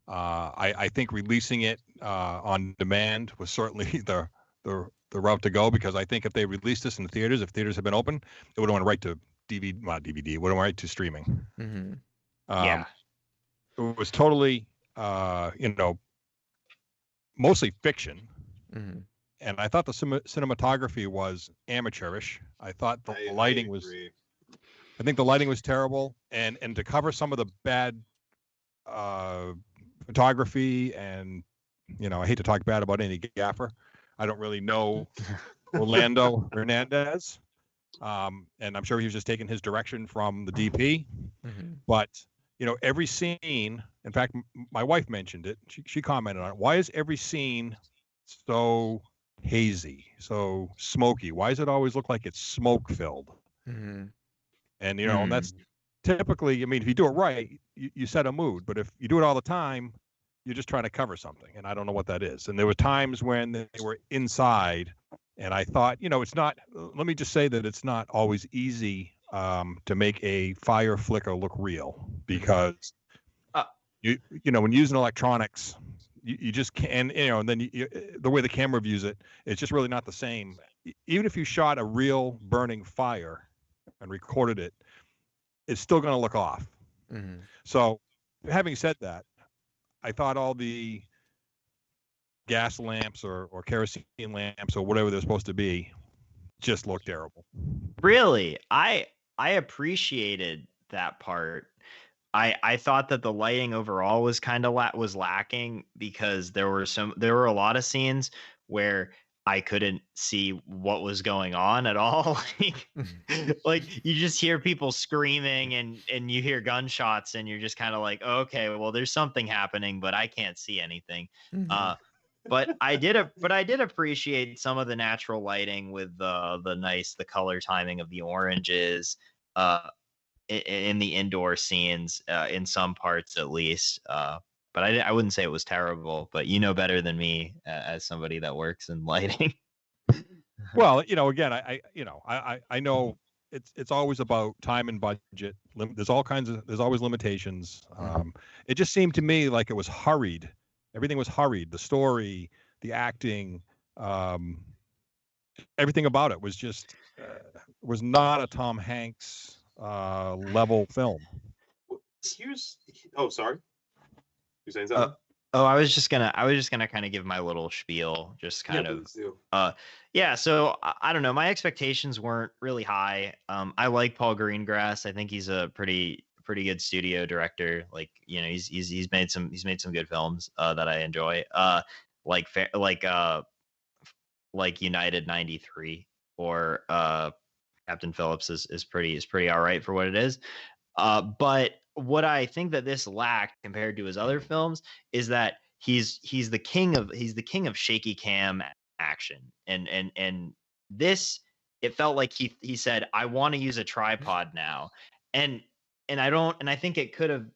I think releasing it on demand was certainly the route to go, because I think if they released this in the theaters, if theaters had been open, it would have went right to DVD. It would have went right to streaming. Yeah, it was totally, mostly fiction. And I thought the cinematography was amateurish. I thought the lighting was. I think the lighting was terrible, and to cover some of the bad photography, and I hate to talk bad about any gaffer. I don't really know Orlando Hernandez, and I'm sure he was just taking his direction from the DP. But every scene. In fact, my wife mentioned it. She commented on it. Why is every scene so hazy, so smoky? Why does it always look like it's smoke filled? And that's typically, if you do it right, you set a mood. But if you do it all the time, you're just trying to cover something, and I don't know what that is. And there were times when they were inside, and I thought, it's not. Let me just say that it's not always easy to make a fire flicker look real, because when using electronics, you just can't, and then the way the camera views it, it's just really not the same. Even if you shot a real burning fire and recorded it, it's still going to look off. So having said that, I thought all the gas lamps or kerosene lamps or whatever they're supposed to be just look terrible. Really, I appreciated that part. I thought that the lighting overall was kind of was lacking because there were a lot of scenes where I couldn't see what was going on at all. Like you just hear people screaming and you hear gunshots and you're just kind of like, oh, okay, well there's something happening, but I can't see anything. But I did appreciate some of the natural lighting with the color timing of the oranges in the indoor scenes in some parts at least. But I wouldn't say it was terrible. But you know better than me as somebody that works in lighting. Well, again, I know it's always about time and budget. There's always limitations. It just seemed to me like it was hurried. Everything was hurried. The story, the acting, everything about it was just was not a Tom Hanks level film. Sorry. You're saying something? I was just gonna kind of give my little spiel, just kind of. So I don't know. My expectations weren't really high. I like Paul Greengrass. I think he's a pretty good studio director. Like, he's made some good films that I enjoy. Like United 93 or Captain Phillips is pretty all right for what it is. But what I think that this lacked compared to his other films is that he's the king of shaky cam action, and this, it felt like he said, I want to use a tripod now, and I think it could have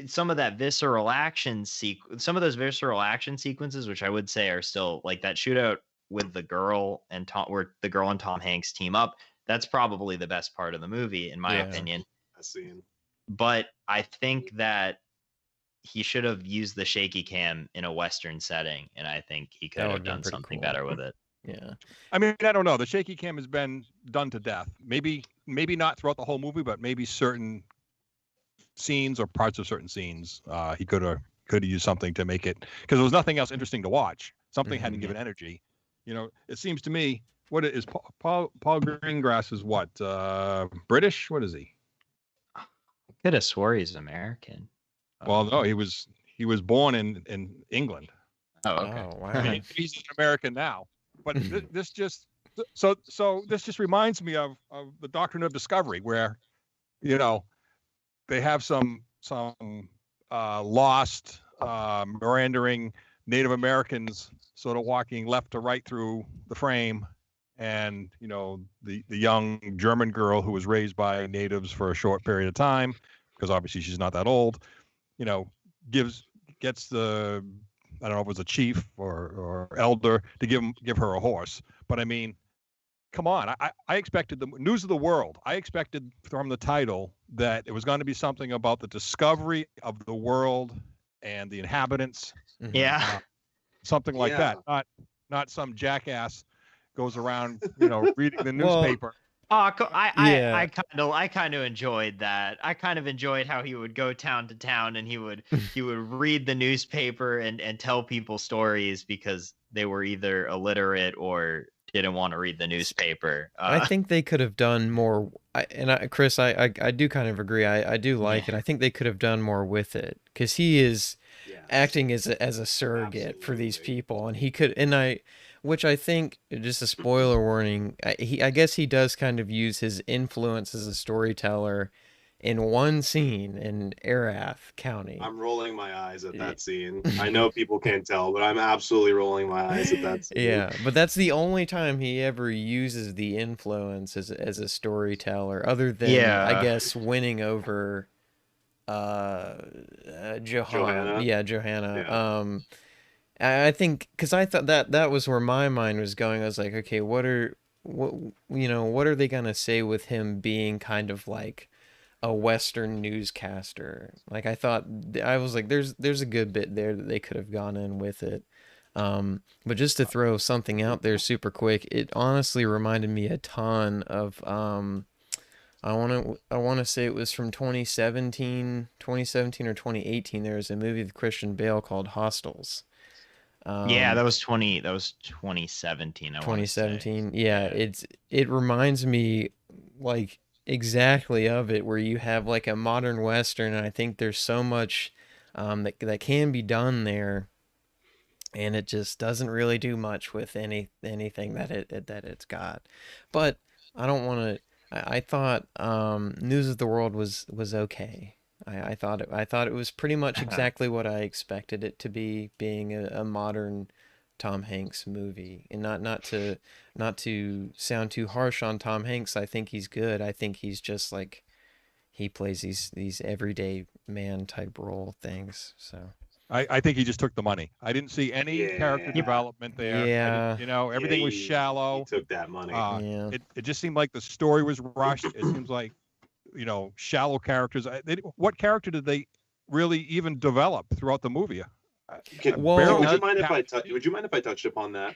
some of that visceral action some of those visceral action sequences, which I would say are still like that shootout with the girl and Tom, where the girl and Tom Hanks team up. That's probably the best part of the movie, in my opinion. Scene. But I think that he should have used the shaky cam in a Western setting, and I think he could have done something better with it. Yeah. I mean, I don't know. The shaky cam has been done to death. Maybe not throughout the whole movie, but maybe certain scenes or parts of certain scees. He could have used something to make it, because there was nothing else interesting to watch. Something hadn't given energy. It seems to me, what is Paul Greengrass is what? British? What is he? I could have swore he's American. Well, no, he was born in England. Oh, okay. Oh, wow. He's an American now. But this just this just reminds me of the Doctrine of Discovery, where they have some lost meandering Native Americans sort of walking left to right through the frame, and the young German girl who was raised by natives for a short period of time, because obviously she's not that old, gets the, I don't know if it was a chief or elder, to give her a horse. But I mean, come on, I expected the news of the world. I expected from the title that it was going to be something about the discovery of the world and the inhabitants. Yeah. Something like that. Not some jackass goes around, reading the newspaper. I kind of enjoyed that. I kind of enjoyed how he would go town to town and he would read the newspaper and tell people stories because they were either illiterate or didn't want to read the newspaper. I think they could have done more. Chris, I do kind of agree. I do like it. I think they could have done more with it, because he is acting as a surrogate for these people, and he could, which I think, just a spoiler warning, I guess he does kind of use his influence as a storyteller in one scene in Arath County. I'm rolling my eyes at that scene. I know people can't tell, but I'm absolutely rolling my eyes at that scene. Yeah, but that's the only time he ever uses the influence as a storyteller, other than, I guess, winning over Johanna. Yeah, Johanna. Yeah. I think, because I thought that was where my mind was going. I was like, okay, what are they gonna say with him being kind of like a Western newscaster? Like, I was like, there's a good bit there that they could have gone in with it. But just to throw something out there super quick, it honestly reminded me a ton of I want to say it was from 2017 or 2018. There was a movie with Christian Bale called Hostels. Yeah, that was 2017. I want to say. 2017. Yeah, it reminds me like exactly of it, where you have like a modern Western, and I think there's so much that can be done there, and it just doesn't really do much with anything that it's got. But I don't want to. I thought News of the World was okay. I thought it was pretty much exactly what I expected it to be, being a modern Tom Hanks movie. And not to sound too harsh on Tom Hanks, I think he's good. I think he's just like, he plays these everyday man type role things. So I think he just took the money. I didn't see any character development there. Yeah. Everything was shallow. He took that money. Yeah. It just seemed like the story was rushed. It seems like, shallow characters. What character did they really even develop throughout the movie? Would you mind if I touched upon that?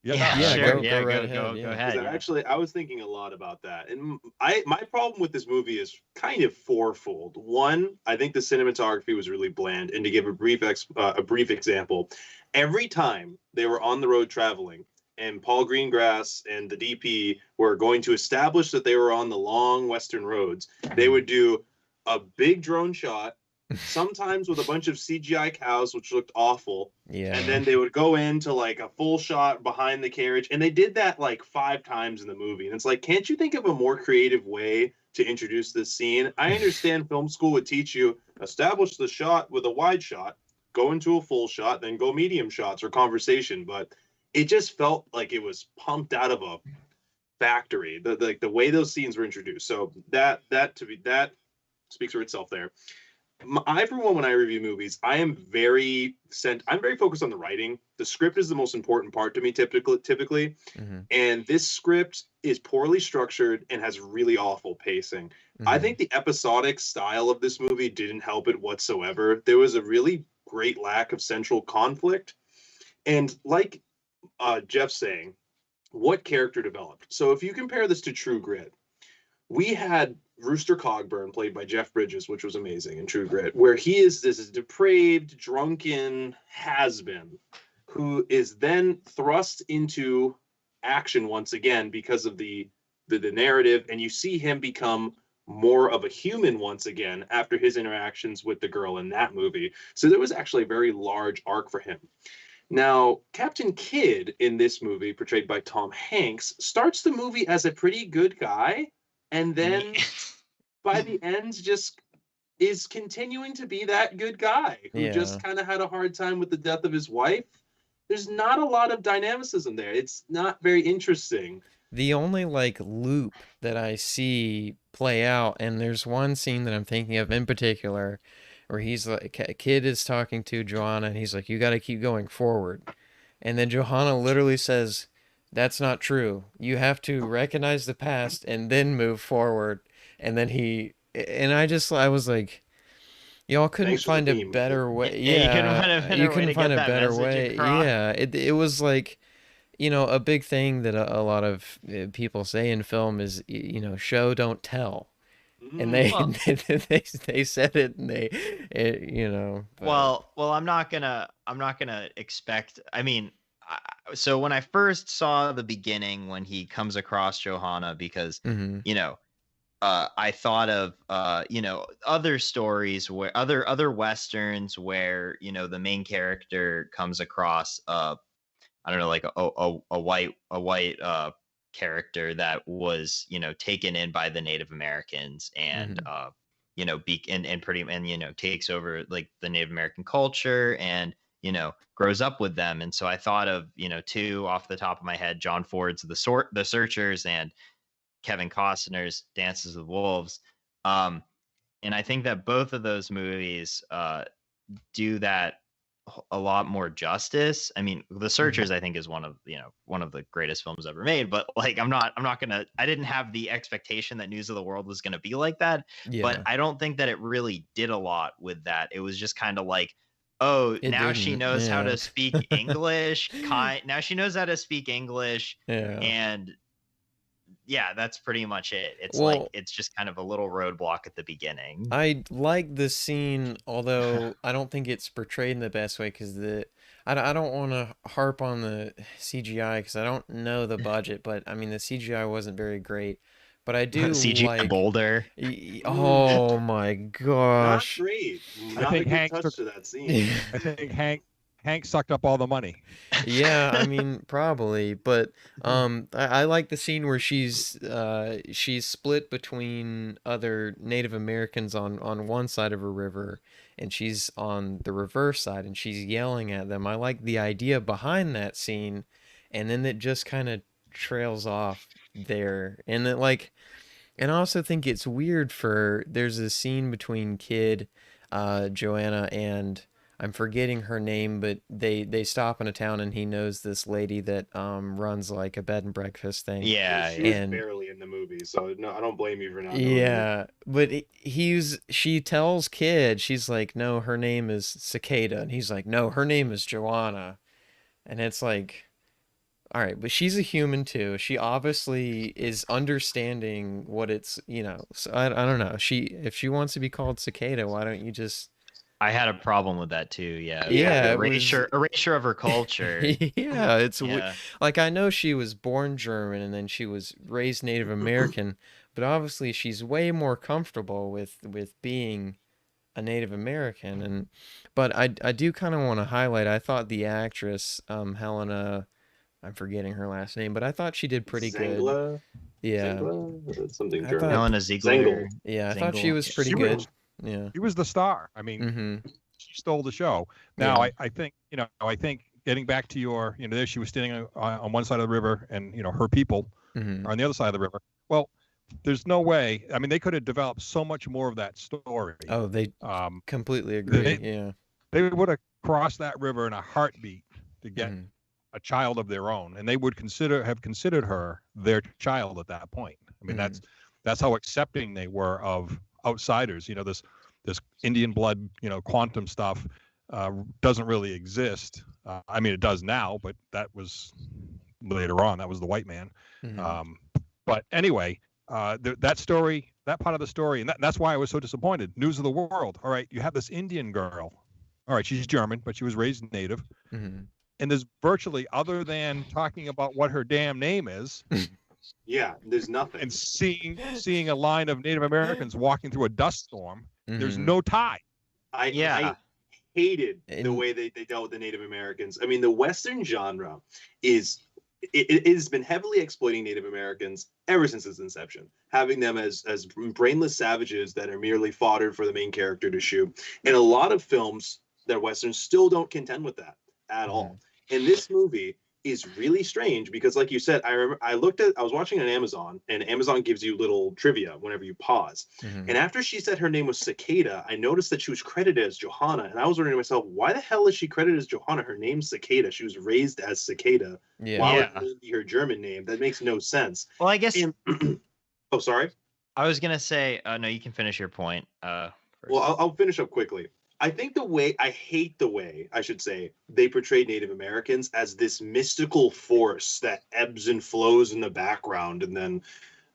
Yeah, sure. go right ahead. Go ahead. Actually, I was thinking a lot about that, and my problem with this movie is kind of fourfold. One, I think the cinematography was really bland, and to give a brief example, every time they were on the road traveling, and Paul Greengrass and the DP were going to establish that they were on the long western roads, they would do a big drone shot, sometimes with a bunch of CGI cows, which looked awful. Yeah. And then they would go into like a full shot behind the carriage. And they did that like 5 times in the movie. And it's like, can't you think of a more creative way to introduce this scene? I understand film school would teach you, establish the shot with a wide shot, go into a full shot, then go medium shots or conversation. But it just felt like it was pumped out of a factory, the way those scenes were introduced. So that speaks for itself there. For one, when I review movies, I'm very focused on the writing. The script is the most important part to me, typically. Mm-hmm. And this script is poorly structured and has really awful pacing. Mm-hmm. I think the episodic style of this movie didn't help it whatsoever. There was a really great lack of central conflict. And like Jeff's saying, what character developed? So if you compare this to True Grit, we had Rooster Cogburn, played by Jeff Bridges, which was amazing in True Grit, where he is this depraved, drunken has-been who is then thrust into action once again because of the narrative, and you see him become more of a human once again after his interactions with the girl in that movie. So there was actually a very large arc for him. Now, Captain Kidd in this movie, portrayed by Tom Hanks, starts the movie as a pretty good guy, and then by the end just is continuing to be that good guy who just kind of had a hard time with the death of his wife. There's not a lot of dynamicism there. It's not very interesting. The only like loop that I see play out, and there's one scene that I'm thinking of in particular where he's like, a kid is talking to Johanna and he's like, you got to keep going forward. And then Johanna literally says, that's not true. You have to recognize the past and then move forward. And then I was like, y'all couldn't find a better way. Yeah, you couldn't find a better way. Yeah, it was like, a big thing that a lot of people say in film is, show don't tell. And they said it, and Well, I'm not gonna expect. I mean, so when I first saw the beginning, when he comes across Johanna, because I thought of other stories where other westerns where the main character comes across I don't know, like a white character that was taken in by the Native Americans and takes over like the Native American culture and grows up with them. And so I thought of two off the top of my head: John Ford's The Searchers and Kevin Costner's Dances with Wolves. And I think that both of those movies do that a lot more justice. I mean, The Searchers I think is one of the greatest films ever made, but like I didn't have the expectation that News of the World was gonna be like that. But I don't think that it really did a lot with that. It was just kind of like, she knows how to speak English. Now she knows how to speak English. And that's pretty much it. It's just kind of a little roadblock at the beginning. I like the scene, although I don't think it's portrayed in the best way, because I don't want to harp on the CGI because I don't know the budget, but I mean the CGI wasn't very great. But I do CGI like. Boulder. Oh my Not gosh. great. I Not a think good Hank touch took. to that scene. I think Hank sucked up all the money. Yeah, I mean probably, but I like the scene where she's split between other Native Americans on one side of a river and she's on the reverse side and she's yelling at them. I like the idea behind that scene, and then it just kind of trails off there. And it like, and I also think it's weird for there's a scene between Kid, Joanna, and I'm forgetting her name, but they stop in a town and he knows this lady that runs like a bed and breakfast thing. Yeah, She yeah. was And barely in the movie, so no, I don't blame you for not knowing that. yeah, but she tells Kid, she's like, no, her name is Cicada, and he's like, no, her name is Joanna, and it's like, all right, but she's a human too. She obviously is understanding what it's, so I don't know. If she wants to be called Cicada, why don't you just, I had a problem with that too. Yeah, Yeah, it was- erasure of her culture. yeah, it's Yeah. like I know she was born German and then she was raised Native American, but obviously she's way more comfortable with being a Native American. And but I do kind of want to highlight, I thought the actress Helena, I'm forgetting her last name, but I thought she did pretty good. Zangla? Yeah. Zangla? That's something I German. thought- Helena Ziegler. Zangle. Yeah, I thought she Zingle. was pretty She good. was- Yeah. He was the star. I mean, Mm-hmm. she stole the show. Now, Yeah. I think, I think getting back to your, there she was standing on one side of the river and, her people Mm-hmm. are on the other side of the river. Well, there's no way. I mean, they could have developed so much more of that story. Oh, they Um, completely agree. they- Yeah. they would have crossed that river in a heartbeat to get Mhm. a child of their own, and they would have considered her their child at that point. I mean, Mhm. that's how accepting they were of outsiders. This Indian blood, quantum stuff doesn't really exist. I mean, it does now, but that was later on. That was the white man. Mhm. But anyway, that story, that part of the story, and that's why I was so disappointed. News of the World. All right, you have this Indian girl. All right, she's German, but she was raised native. Mhm. And there's virtually, other than talking about what her damn name is, Yeah, there's nothing. and seeing a line of Native Americans walking through a dust storm, there's Mhm. no tie. I hated the And- way they dealt with the Native Americans. I mean, the Western genre it has been heavily exploiting Native Americans ever since its inception, having them as brainless savages that are merely fodder for the main character to shoot. And a lot of films that Westerns still don't contend with that at all. And this movie is really strange because, like you said, I remember I was watching it on Amazon, and Amazon gives you little trivia whenever you pause. Mhm. And after she said her name was Cicada, I noticed that she was credited as Johanna. And I was wondering to myself, why the hell is she credited as Johanna? Her name's Cicada. She was raised as Cicada. Yeah. Why Yeah. would it be her German name? That makes no sense. Well, I guess And oh, sorry. I was gonna say. No, you can finish your point. First. Well, I'll finish up quickly. I hate the way, I should say, they portrayed Native Americans as this mystical force that ebbs and flows in the background, and then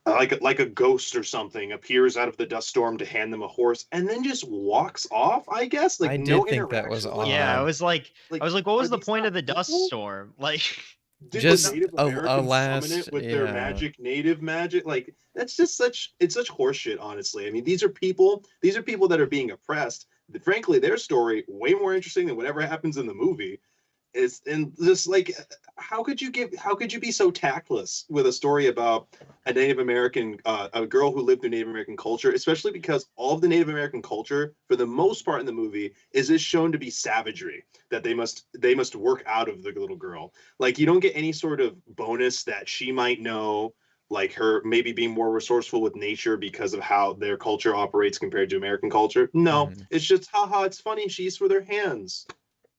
like a ghost or something appears out of the dust storm to hand them a horse, and then just walks off. I guess like I no did think that was interaction. Yeah, I odd. was like, Like, what are was the these point not of the dust people? storm? Like, Did Just the Native a Americans last- summon it with their yeah. native magic? Like it's such horseshit, honestly. I mean, these are people that are being oppressed. Frankly, their story way more interesting than whatever happens in the movie. And just like how could you be so tactless with a story about a Native American a girl who lived through Native American culture, especially because all of the Native American culture for the most part in the movie is just shown to be savagery that they must work out of the little girl. Like you don't get any sort of bonus that she might know, like her maybe being more resourceful with nature because of how their culture operates compared to American culture. No, Mhm. it's just haha, it's funny, she eats with her hands.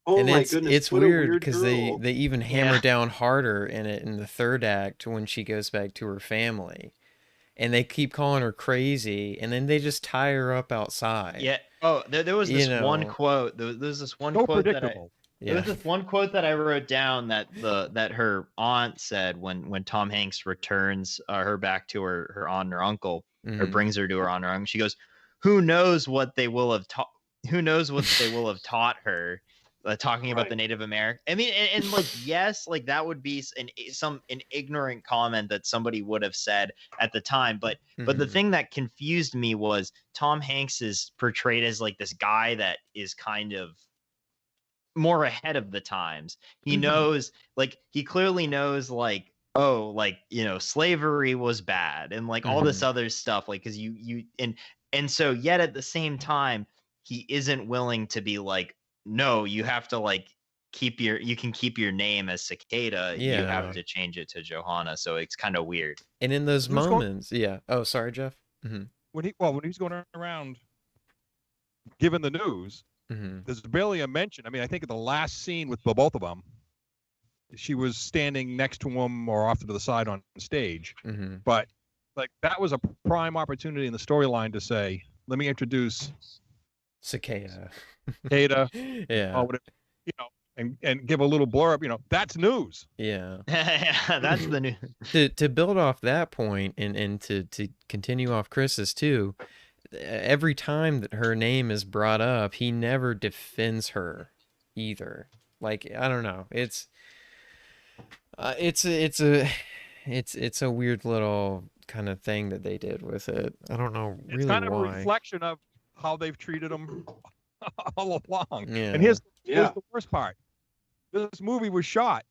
Oh And my it's goodness, it's what a weird weird because they girl. even hammer Yeah. down harder in it in the third act when she goes back to her family, and they keep calling her crazy, and then they just tie her up outside. yeah. Oh, there was You this one know. quote. There was this one So quote predictable. There Yeah. was this one quote that I wrote down that her aunt said when Tom Hanks returns her back to her aunt and her uncle, or Mhm. brings her to her aunt and her uncle. She goes, "Who knows what they will have taught? Who knows what they will have taught her?" talking about the Right. Native American. I mean, and like, yes, like that would be an ignorant comment that somebody would have said at the time. But the Mhm. thing that confused me was Tom Hanks is portrayed as like this guy that is kind of more ahead of the times. He knows, like, he clearly knows, like, oh, like, you know, slavery was bad and like all this Mhm. other stuff, like, because and so yet at the same time he isn't willing to be like, no, you have to like you can keep your name as Cicada, you have Yeah. to change it to Johanna. So it's kind of weird. And in those He was going- moments, yeah. Oh, sorry, Jeff. When he was going around giving the news, there's barely a mention. I mean, I think in the last scene with both of them, she was standing next to him or off to the side on stage. But like that was a prime opportunity in the storyline to say, let me introduce Cicada. Cicada, Yeah. you know, and give a little blurb, you know, that's news. Yeah. That's the new. To build off that point and to continue off Chris's too, every time that her name is brought up, he never defends her either. Like, I don't know. It's a weird little kind of thing that they did with it. I don't know really It's kind of a why. reflection of how they've treated him all along. Yeah. And here's Yeah. the worst part. This movie was shot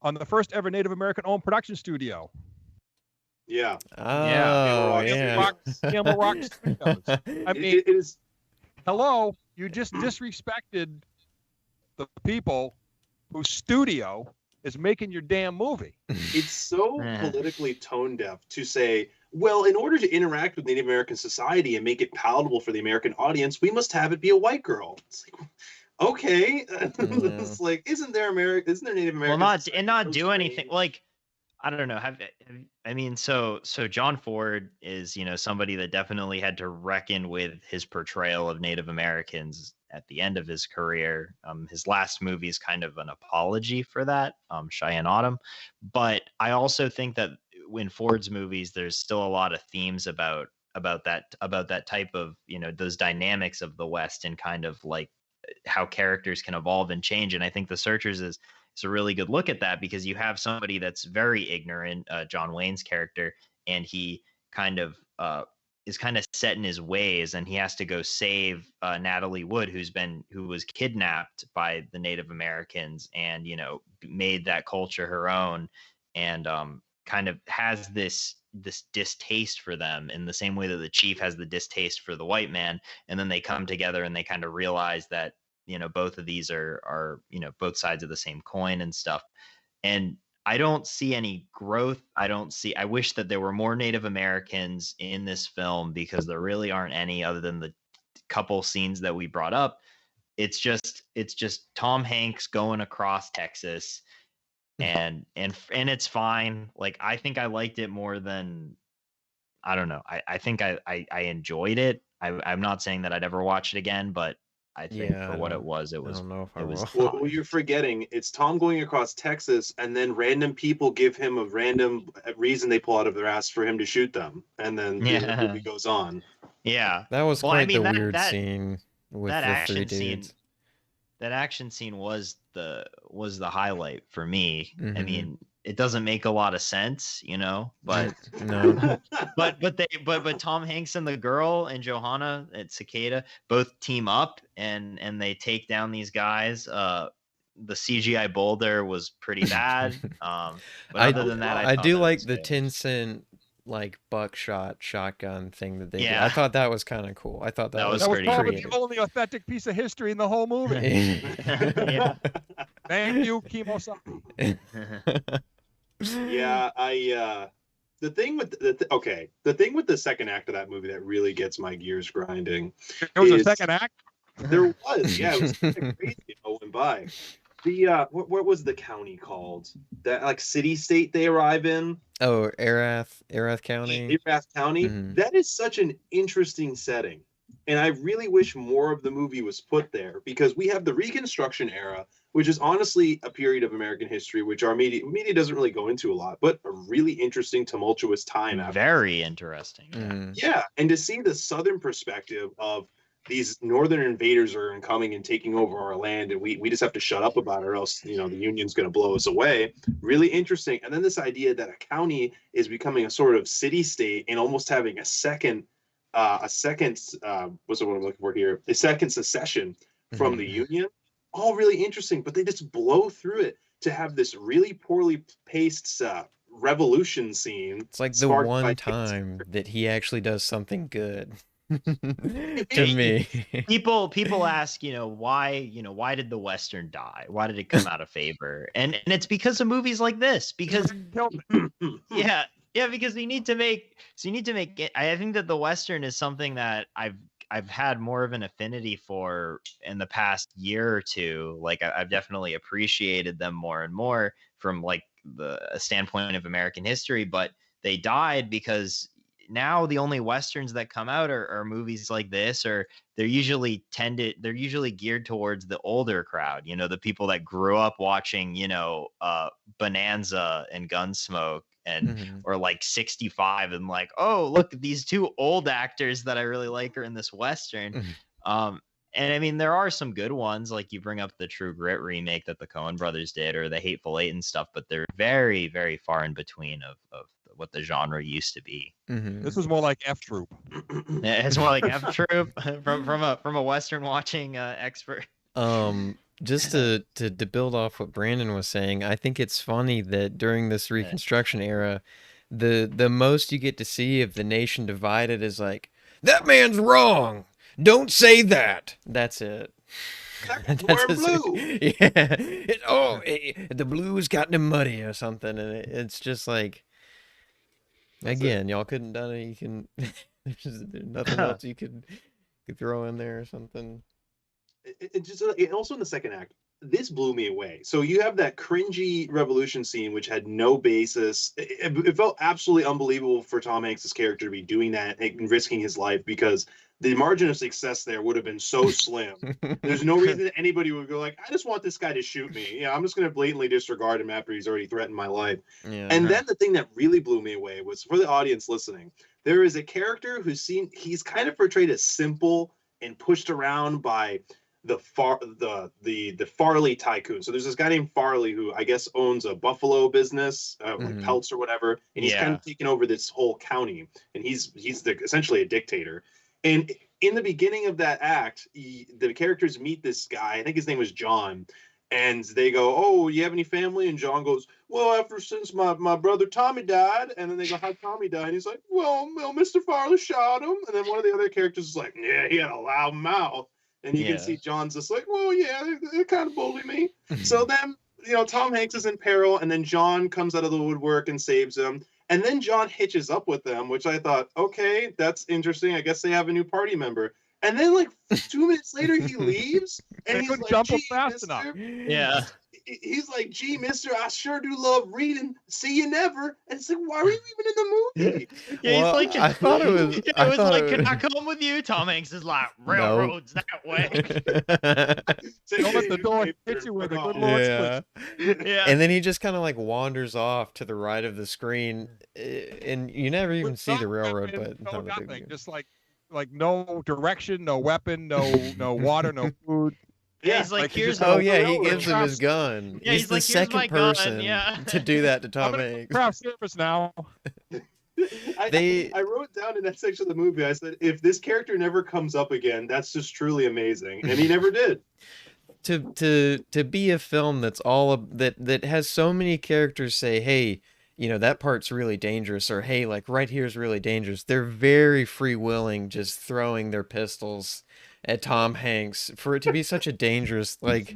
on the first ever Native American owned production studio. Yeah. Oh, yeah. Camel Rock Studios. I mean, It is. hello, you just disrespected the people whose studio is making your damn movie. It's so politically tone deaf to say, well, in order to interact with Native American society and make it palatable for the American audience, we must have it be a white girl. It's like, okay, it's like, isn't there Native American? Well, not do anything. Like, I don't know. I mean, so John Ford is, you know, somebody that definitely had to reckon with his portrayal of Native Americans at the end of his career. His last movie is kind of an apology for that, Cheyenne Autumn. But I also think that in Ford's movies, there's still a lot of themes about that type of, you know, those dynamics of the West and kind of like how characters can evolve and change. And I think The Searchers is a really good look at that, because you have somebody that's very ignorant, John Wayne's character, and he kind of is kind of set in his ways, and he has to go save Natalie Wood, who was kidnapped by the Native Americans and, you know, made that culture her own, and kind of has this distaste for them in the same way that the chief has the distaste for the white man. And then they come together and they kind of realize that, you know, both of these are, you know, both sides of the same coin and stuff. And I don't see any growth. I wish that there were more Native Americans in this film, because there really aren't any other than the couple scenes that we brought up. It's just Tom Hanks going across Texas, and it's fine. Like, I think I liked it more than, I don't know. I think I enjoyed it. I'm not saying that I'd ever watch it again, but I think for what it was, it was. I don't know if I it was will. Well, you're forgetting, it's Tom going across Texas, and then random people give him a random reason they pull out of their ass for him to shoot them, and then the movie goes on. Yeah, That was Well, quite I mean, the that- weird that- scene with that the three action scene dudes. that action scene was the highlight for me. I Mhm. mean, it doesn't make a lot of sense, you know, but No. but Tom Hanks and the girl and Johanna at Cicada both team up and they take down these guys. The CGI boulder was pretty bad. But other than that, I thought do that like was the good. 10-cent like buckshot shotgun thing that they did. Yeah. I thought that was kind of cool. I thought that was That was pretty probably creative. the only authentic piece of history in the whole movie. Yeah. Thank you, Kimo-san. Yeah, the thing with the thing with the second act of that movie that really gets my gears grinding. There was a is- second act. There was, yeah, it was kind of crazy how it went by. The what was the county called? That like city state they arrive in? Oh, Arath County. Erath County. Mhm. That is such an interesting setting. And I really wish more of the movie was put there, because we have the Reconstruction era, which is honestly a period of American history which our media doesn't really go into a lot, but a really interesting, tumultuous time after. Very interesting. Mhm. Yeah, and to see the Southern perspective of these northern invaders are coming and taking over our land, and we just have to shut up about it, or else the Union's going to blow us away. Really interesting. And then this idea that a county is becoming a sort of city state and almost having a second what's the word I'm looking for here? A second secession from the Union. All really interesting, but they just blow through it to have this really poorly paced revolution scene. It's like the one time that he actually does something good. To me, people ask, why did the Western die? Why did it come out of favor? And it's because of movies like this. Because because you need to make it. I think that the Western is something that I've had more of an affinity for in the past year or two. Like I've definitely appreciated them more and more from like a standpoint of American history, but they died because now the only Westerns that come out are movies like this, or they're usually geared towards the older crowd, the people that grew up watching, Bonanza and Gunsmoke and or like 65 and like, oh, look, these two old actors that I really like are in this Western. And I mean, there are some good ones, like you bring up the True Grit remake that the Coen brothers did, or the Hateful Eight and stuff, but they're very, very far in between of what the genre used to be. This was more like F Troop. It's more like F Troop from a Western watching expert. Just to build off what Brandon was saying, I think it's funny that during this Reconstruction era, the most you get to see of the nation divided is like, that man's wrong. Don't say that. That's it. We're blue. Yeah. The blue's gotten him muddy or something, and it's just like, again, y'all couldn't done it. You can. There's nothing else you could throw in there or something. It also in the second act, this blew me away. So you have that cringy revolution scene, which had no basis. It felt absolutely unbelievable for Tom Hanks' character to be doing that and risking his life, because the margin of success there would have been so slim. There's no reason that anybody would go like, I just want this guy to shoot me. Yeah, I'm just going to blatantly disregard him after he's already threatened my life. Yeah. And then the thing that really blew me away was, for the audience listening, there is a character he's kind of portrayed as simple and pushed around by the Farley tycoon. So there's this guy named Farley who I guess owns a buffalo business, like pelts or whatever, and he's kind of taken over this whole county, and he's essentially a dictator. And in the beginning of that act, the characters meet this guy. I think his name was John, and they go, "Oh, you have any family?" And John goes, "Well, ever since my brother Tommy died." And then they go, "How'd Tommy die?" And he's like, "Well, Mr. Farley shot him." And then one of the other characters is like, "Yeah, he had a loud mouth." And you can see John's just like, "Well, yeah, they kind of bully me." So then, Tom Hanks is in peril, and then John comes out of the woodwork and saves him. And then John hitches up with them, which I thought, okay, that's interesting. I guess they have a new party member. And then, like 2 minutes later, he leaves, and he's like, jump fast enough. Yeah. He's like, "Gee, mister, I sure do love reading. See you never." And it's like, why were you even in the movie? Yeah, well, he's like, I thought it was. Can I come with you? Tom Hanks is like, railroads that way. Don't let the door hit you with a good Lord's Yeah. And then he just kind of like wanders off to the right of the screen, and you never even see the railroad. But no nothing, just like no direction, no weapon, no water, no food. Yeah, he's like, he gives him his gun. Yeah, he's the like, second person to do that to Tom Hanks. Craft service now. I wrote down in that section of the movie, I said, if this character never comes up again, that's just truly amazing. And he never did. To be a film that's that has so many characters say, hey, that part's really dangerous, or hey, like right here is really dangerous. They're very free willing, just throwing their pistols at Tom Hanks for it to be such a dangerous, like,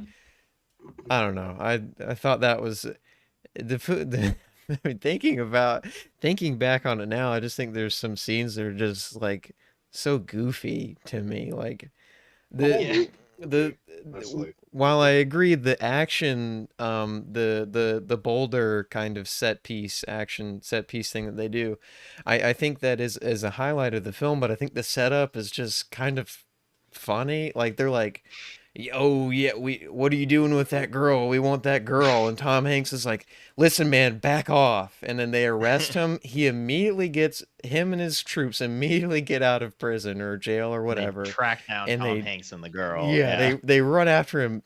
I don't know. I thought that was thinking back on it now, I just think there's some scenes that are just like so goofy to me. Like while I agree the action, the Boulder kind of set piece thing that they do, I think that is a highlight of the film, but I think the setup is just kind of funny. Like they're like, oh yeah, what are you doing with that girl? We want that girl. And Tom Hanks is like, listen, man, back off. And then they arrest him. Him and his troops immediately get out of prison or jail or whatever. They track down and Tom Hanks and the girl. Yeah, they run after him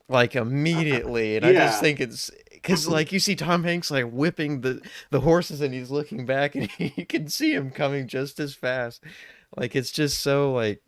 like immediately. And I just think it's because like you see Tom Hanks like whipping the horses and he's looking back and you can see him coming just as fast. Like it's just so like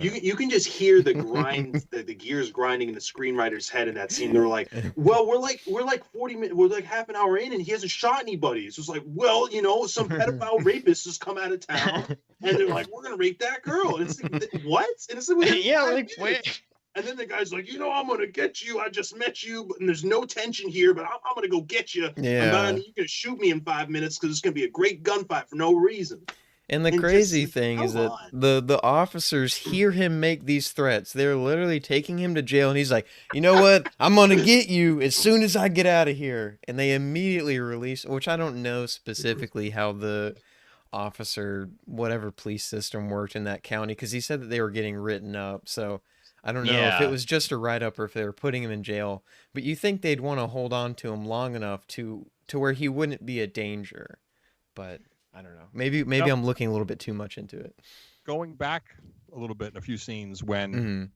you can just hear the grind, the gears grinding in the screenwriter's head in that scene. They're like, well, we're like 40 minutes, we're like half an hour in, and he hasn't shot anybody. It's just like, well, some pedophile rapist has come out of town, and they're like, we're gonna rape that girl. And it's like, what? And it's like, yeah, like wait. And then the guy's like, I'm gonna get you. I just met you, and there's no tension here, but I'm gonna go get you. Yeah. You're gonna shoot me in 5 minutes because it's gonna be a great gunfight for no reason. And the crazy thing is that the officers hear him make these threats. They're literally taking him to jail, and he's like, you know what? I'm going to get you as soon as I get out of here. And they immediately release, which I don't know specifically how the officer, whatever police system worked in that county, because he said that they were getting written up. So I don't know if it was just a write-up or if they were putting him in jail. But you think they'd want to hold on to him long enough to where he wouldn't be a danger. But I don't know. Maybe I'm looking a little bit too much into it. Going back a little bit in a few scenes when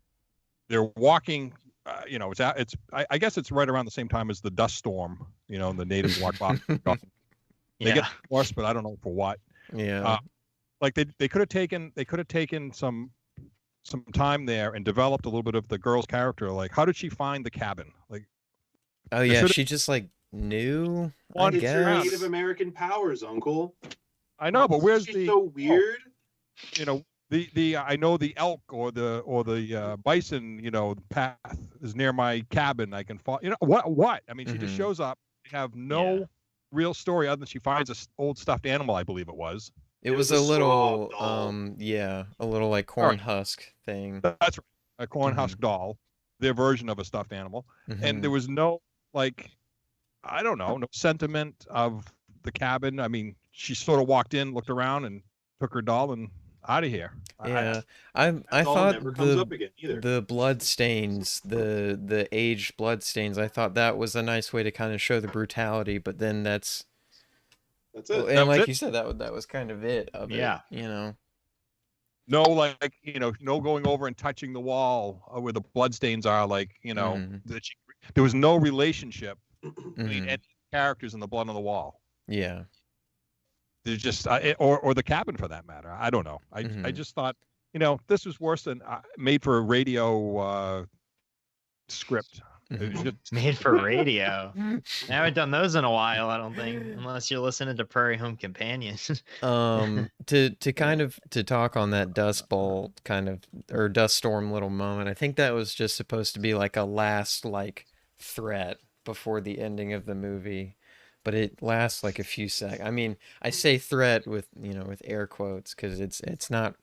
they're walking, I guess it's right around the same time as the dust storm. And the natives walk by. They get forced, but I don't know for what. Yeah. Like they could have taken some time there and developed a little bit of the girl's character. Like, how did she find the cabin? Like, oh yeah, she just like knew. I guess. Your Native American powers, Uncle. I know, but where's the so weird? I know the elk or the bison, path is near my cabin. I can follow. What? I mean, she just shows up. They have no real story other than she finds a old stuffed animal. I believe it was. It was a little, a little like corn husk thing. That's right, a corn husk doll, their version of a stuffed animal, and there was no I don't know, no sentiment of the cabin. I mean, she sort of walked in, looked around, and took her doll and out of here. Yeah, I thought the blood stains, the aged blood stains. I thought that was a nice way to kind of show the brutality, but then that's it. And like you said, that was kind of it. Yeah. No, no going over and touching the wall where the blood stains are. There was no relationship between any characters and the blood on the wall. Yeah. There's just or the cabin for that matter. I don't know. I just thought this was worse than made for a radio script. Made for radio. I haven't done those in a while, I don't think, unless you're listening to Prairie Home Companion. To talk on that Dust Bowl or Dust Storm little moment, I think that was just supposed to be like a last threat before the ending of the movie, but it lasts like a few seconds. I mean, I say threat with air quotes because it's not.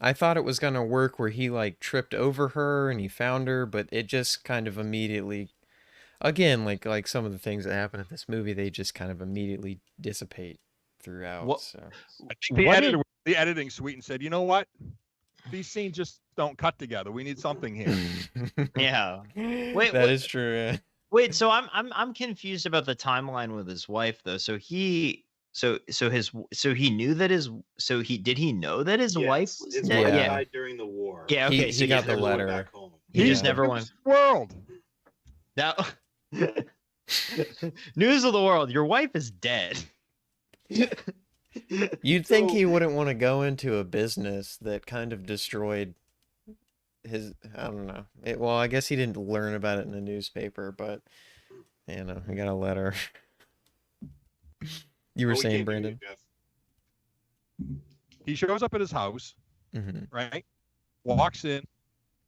I thought it was gonna work where he tripped over her and he found her, but it just kind of immediately, again, like some of the things that happen in this movie, they just kind of immediately dissipate throughout. So I think the editing suite and said, you know what? These scenes just don't cut together. We need something here. Yeah. That is true. Yeah. Wait, so I'm confused about the timeline with his wife though. So he knew that did he know that his wife was his dead? wife died during the war. Yeah, okay. He got the letter. He just never went. World. That news of the world. Your wife is dead. You'd think he wouldn't want to go into a business that kind of destroyed his, I don't know. Well, I guess he didn't learn about it in the newspaper, but he got a letter. You were saying, Brandon? He shows up at his house, right? Walks in.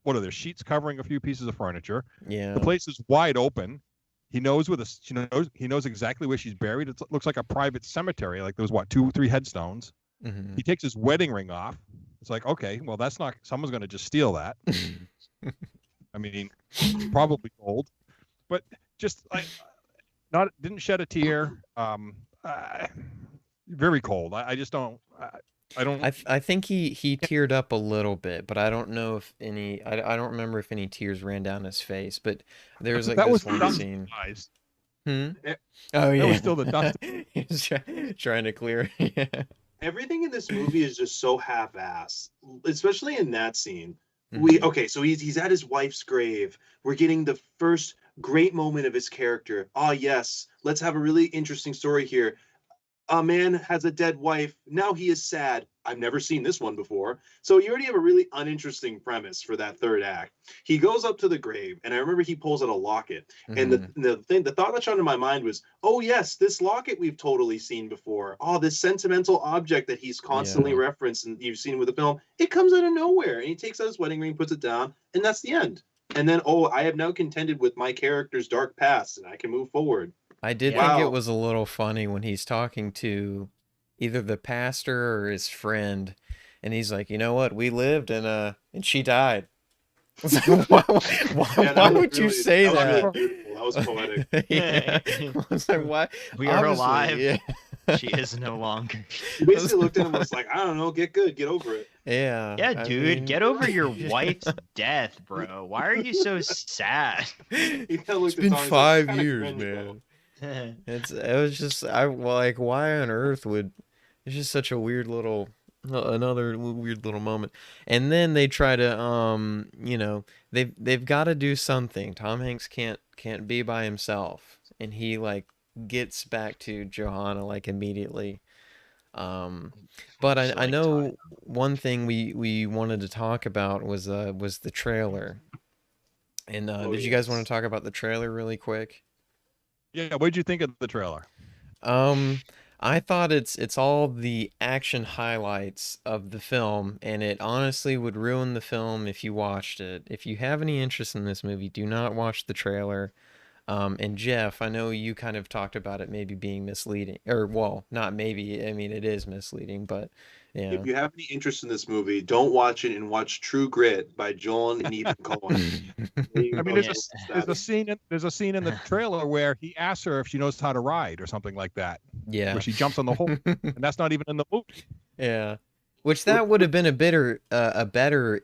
What are there? Sheets covering a few pieces of furniture. Yeah. The place is wide open. He knows he knows exactly where she's buried. It looks like a private cemetery. Like there was 2-3 headstones. He takes his wedding ring off. It's like, okay, well, that's not. Someone's going to just steal that. I mean, probably gold, but just didn't shed a tear. Very cold. I just don't. I think he teared up a little bit, but I don't know if any. I don't remember if any tears ran down his face. But there's like that was this one dust scene. eyes. Hmm. Eh, Oh That yeah. was still the dust. He's trying to clear. Yeah. Everything in this movie is just so half-assed, especially in that scene. Mhm. So he's at his wife's grave. We're getting the first great moment of his character. Ah, yes, let's have a really interesting story here. A man has a dead wife. Now he is sad. I've never seen this one before. So you already have a really uninteresting premise for that third act. He goes up to the grave, and I remember he pulls out a locket. And Mhm. the thought that shot into my mind was, oh yes, this locket we've totally seen before. Oh, this sentimental object that he's constantly Yeah. referenced and you've seen with the film. It comes out of nowhere, and he takes out his wedding ring, puts it down, and that's the end. And then, oh, I have now contended with my character's dark past, and I can move forward. I did Yeah. think it Wow. was a little funny when he's talking to either the pastor or his friend, and he's like, "You know what? We lived and she died." I was like, why Yeah, why that was would you really, say that was really that? beautiful. That was poetic. Yeah. I was like, why? We are Obviously, alive. yeah. She is no longer. He basically looked at him and was like, I don't know, get good, get over it. Yeah. Yeah, I dude, mean, get over your wife's death, bro. Why are you so sad? He kinda It's looked at been Tom, he's like, 5 "Kinda years, cringe, though." man. It was just like why on earth would it's just such a weird little another weird little moment. And then they try to they've got to do something. Tom Hanks can't be by himself, and he like gets back to Johanna like immediately. But So, I like, know tired. one thing we wanted to talk about was the trailer. And Oh, did you guys want yes. to talk about the trailer really quick? Yeah, what did you think of the trailer? I thought it's all the action highlights of the film, and it honestly would ruin the film if you watched it. If you have any interest in this movie, do not watch the trailer. And Jeff, I know you kind of talked about it maybe being misleading, or well, not maybe. I mean, it is misleading, but yeah. If you have any interest in this movie, don't watch it and watch True Grit by Joel and Ethan Coen. There you I mean, go, there's just There's a that. scene. There's a scene in the trailer where he asks her if she knows how to ride or something like that, Yeah. where she jumps on the hole, and that's not even in the movie. Yeah. Which that would have been a better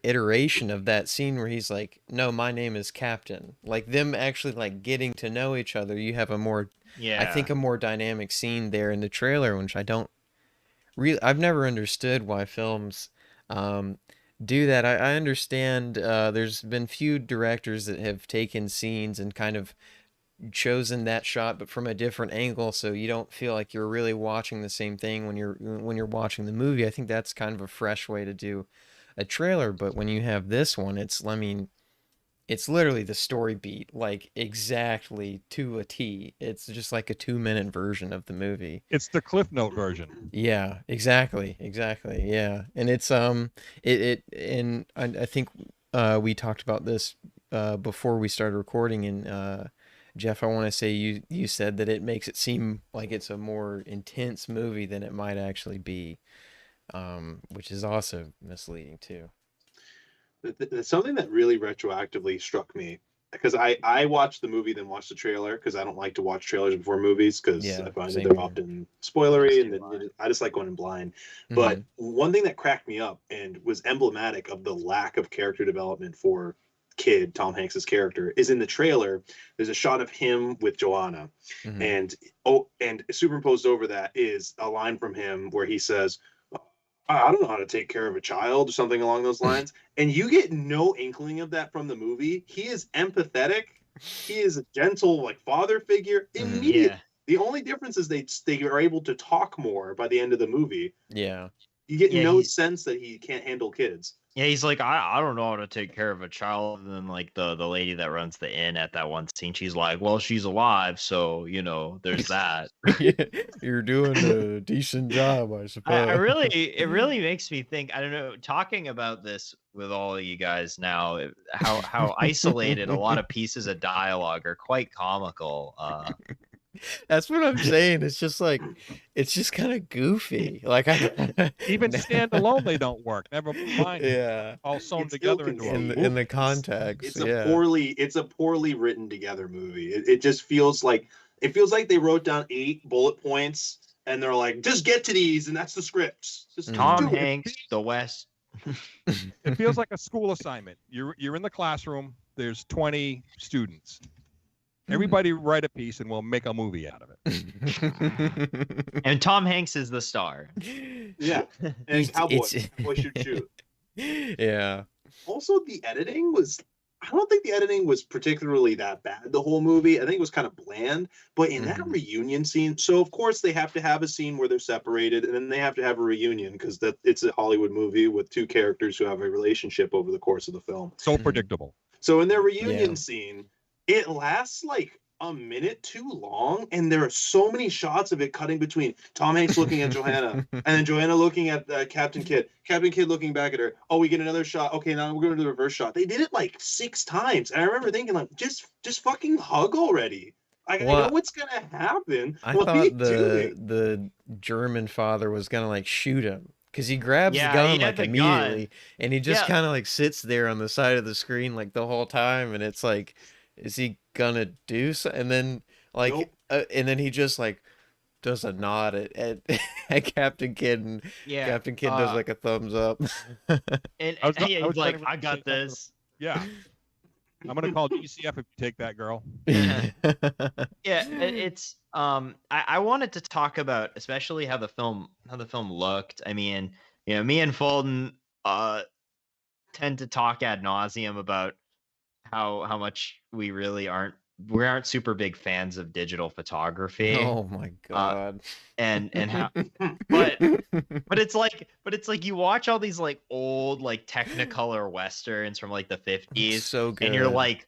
iteration of that scene where he's like, "No, my name is Captain." Like them actually like getting to know each other. You have a more, Yeah. I think, a more dynamic scene there in the trailer, which I don't really, I've never understood why films do that. I understand there's been few directors that have taken scenes and kind of chosen that shot but from a different angle, so you don't feel like you're really watching the same thing when you're watching the movie. I think that's kind of a fresh way to do a trailer, but when you have this one, I mean, it's literally the story beat like exactly to a T. It's just like a 2-minute version of the movie. It's the Cliff Note version. Yeah, exactly, yeah. And it's and I think we talked about this before we started recording, and Jeff, I want to say you said that it makes it seem like it's a more intense movie than it might actually be, which is also misleading too. It's something that really retroactively struck me because I watched the movie then watched the trailer because I don't like to watch trailers before movies because Yeah, I find that same they're here. often spoilery and Too I just like going in blind. But one thing that cracked me up and was emblematic of the lack of character development for Kid, Tom Hanks's character, is in the trailer. There's a shot of him with Joanna, Mhm. and superimposed over that is a line from him where he says, I don't know how to take care of a child or something along those lines. And you get no inkling of that from the movie. He is empathetic. He is a gentle, like father figure. Immediately, Yeah. the only difference is they are able to talk more by the end of the movie. Yeah. You get Yeah, no sense that he can't handle kids. Yeah, he's like, I don't know how to take care of a child. And then like the lady that runs the inn at that one scene, she's like, well, she's alive, so there's that. You're doing a decent job, I suppose. It really makes me think. I don't know. Talking about this with all of you guys now, how isolated a lot of pieces of dialogue are quite comical. That's what I'm saying. It's just like, it's just kind of goofy. Like Even standalone, they don't work. Never mind. Yeah. All sewn It's still together into a conceived. In the movie. context, It's yeah. a poorly written together movie. It just feels like they wrote down 8 bullet points and they're like, just get to these, and that's the scripts. Just Tom do it. Hanks, The West. It feels like a school assignment. You're in the classroom. There's 20 students. Everybody write a piece, and we'll make a movie out of it. And Tom Hanks is the star. Yeah, and Cowboy shoot shoot. Yeah. Also, the editing was. I don't think the editing was particularly that bad, the whole movie. I think it was kind of bland. But in that reunion scene, so of course they have to have a scene where they're separated, and then they have to have a reunion because it's a Hollywood movie with two characters who have a relationship over the course of the film. So predictable. So in their reunion scene, it lasts like a minute too long, and there are so many shots of it cutting between Tom Hanks looking at Johanna, and then Johanna looking at Captain Kidd looking back at her. Oh, we get another shot. Okay, now we're going to do the reverse shot. They did it like 6 times, and I remember thinking, like, just fucking hug already. I know what's gonna happen. I thought the German father was gonna like shoot him because he grabs the gun like immediately, and he just kind of like sits there on the side of the screen like the whole time, and it's like, is he gonna do so? And then like and then he just like does a nod at Captain Kidd, and Captain Kidd does like a thumbs up. And he's like, I got this. Yeah, I'm gonna call DCF if you take that girl. Yeah, it's I wanted to talk about especially how the film looked. I mean, you know, me and Fulton tend to talk ad nauseum about how much we aren't super big fans of digital photography. Oh my god. And how but it's like you watch all these like old like Technicolor westerns from like the 50s, so good, and you're like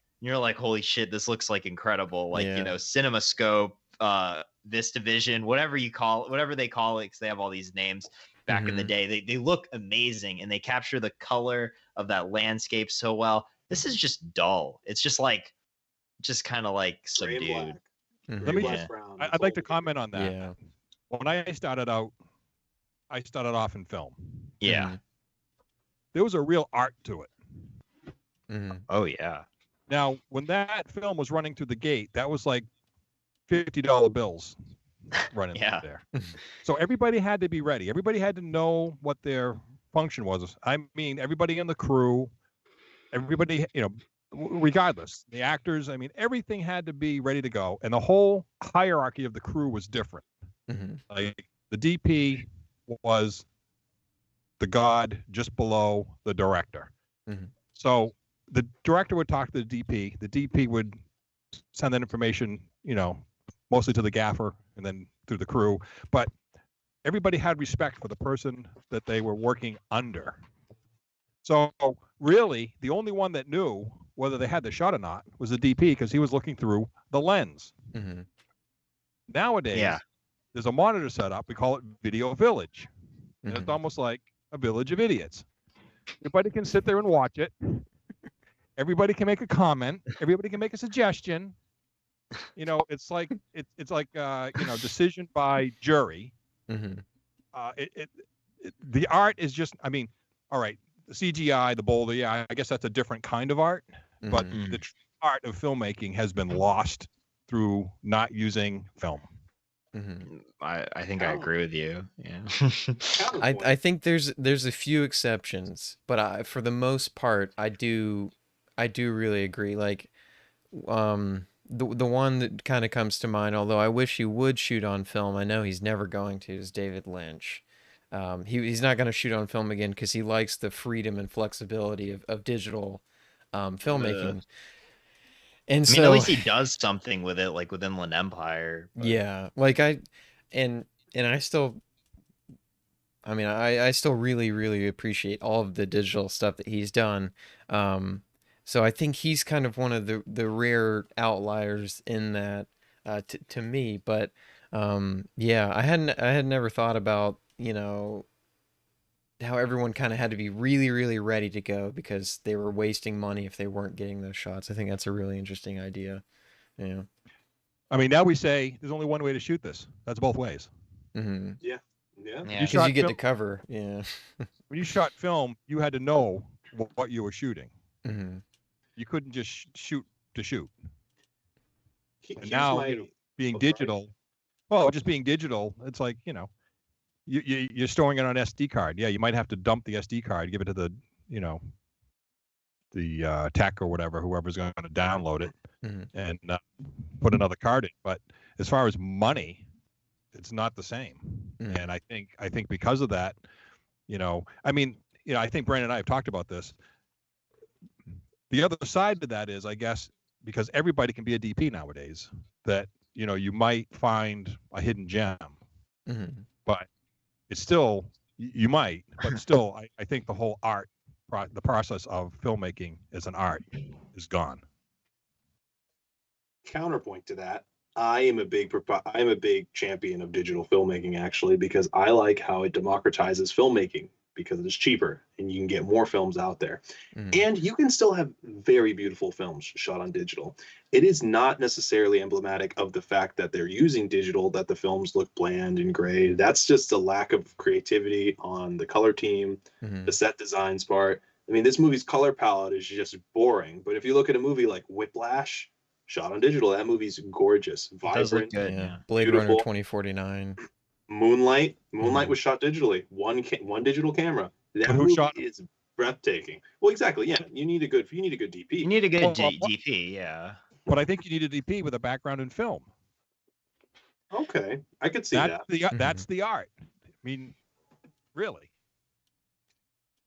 holy shit, this looks like incredible. Like, you know, CinemaScope, VistaVision, whatever they call it, because they have all these names back in the day. They look amazing, and they capture the color of that landscape so well. This is just dull. It's just kind of like subdued. I'd like to comment on that. Yeah. When I started off in film. Yeah. There was a real art to it. Oh yeah. Now, when that film was running through the gate, that was like $50 bills running through there. So everybody had to be ready. Everybody had to know what their function was. I mean, everybody in the crew, everybody, you know, regardless, the actors, I mean, everything had to be ready to go. And the whole hierarchy of the crew was different. Like the DP was the god just below the director. So the director would talk to the DP. The DP would send that information, you know, mostly to the gaffer and then through the crew. But everybody had respect for the person that they were working under. So really, the only one that knew whether they had the shot or not was the DP, because he was looking through the lens. Nowadays, there's a monitor set up. We call it Video Village. And it's almost like a village of idiots. Everybody can sit there and watch it. Everybody can make a comment. Everybody can make a suggestion. You know, it's like it's like you know, decision by jury. The art is just, I mean, all right, the CGI, the boulder, I guess that's a different kind of art, but the art of filmmaking has been lost through not using film. I think I agree with you. Yeah. I think there's a few exceptions, but for the most part, I do really agree. Like, the one that kind of comes to mind, although I wish he would shoot on film, I know he's never going to, is David Lynch. He's not going to shoot on film again because he likes the freedom and flexibility of digital filmmaking. And I mean, at least he does something with it, like with Inland Empire. But... Yeah, like I still really, really appreciate all of the digital stuff that he's done. So I think he's kind of one of the rare outliers in that to me. But yeah, I had never thought about, you know, how everyone kind of had to be really, really ready to go because they were wasting money if they weren't getting those shots. I think that's a really interesting idea. Yeah. I mean, now we say there's only one way to shoot this. That's both ways. Yeah. Because you get to cover. Yeah. When you shot film, you had to know what you were shooting. You couldn't just shoot to shoot. And now, being digital, Well, just being digital, it's like, you're storing it on an SD card. Yeah, you might have to dump the SD card, give it to the, the tech or whatever, whoever's going to download it, and put another card in. But as far as money, it's not the same. And I think because of that, I think Brandon and I have talked about this. The other side to that is, I guess, because everybody can be a DP nowadays, that, you might find a hidden gem, but it's still, you might, but still, I think the whole art, the process of filmmaking as an art is gone. Counterpoint to that, I am a big champion of digital filmmaking, actually, because I like how it democratizes filmmaking, because it is cheaper and you can get more films out there. And you can still have very beautiful films shot on digital. It is not necessarily emblematic of the fact that they're using digital that the films look bland and gray. That's just a lack of creativity on the color team, the set designs part. I mean, this movie's color palette is just boring. But if you look at a movie like Whiplash, shot on digital, that movie's gorgeous, vibrant, good. Yeah. Blade beautiful. Runner 2049. Moonlight was shot digitally, one digital camera. That But who movie shot- is breathtaking. Well, exactly. Yeah, you need a good DP. You need a good Well, DP, yeah. But I think you need a DP with a background in film. Okay, I could see that. That's the art. I mean, really.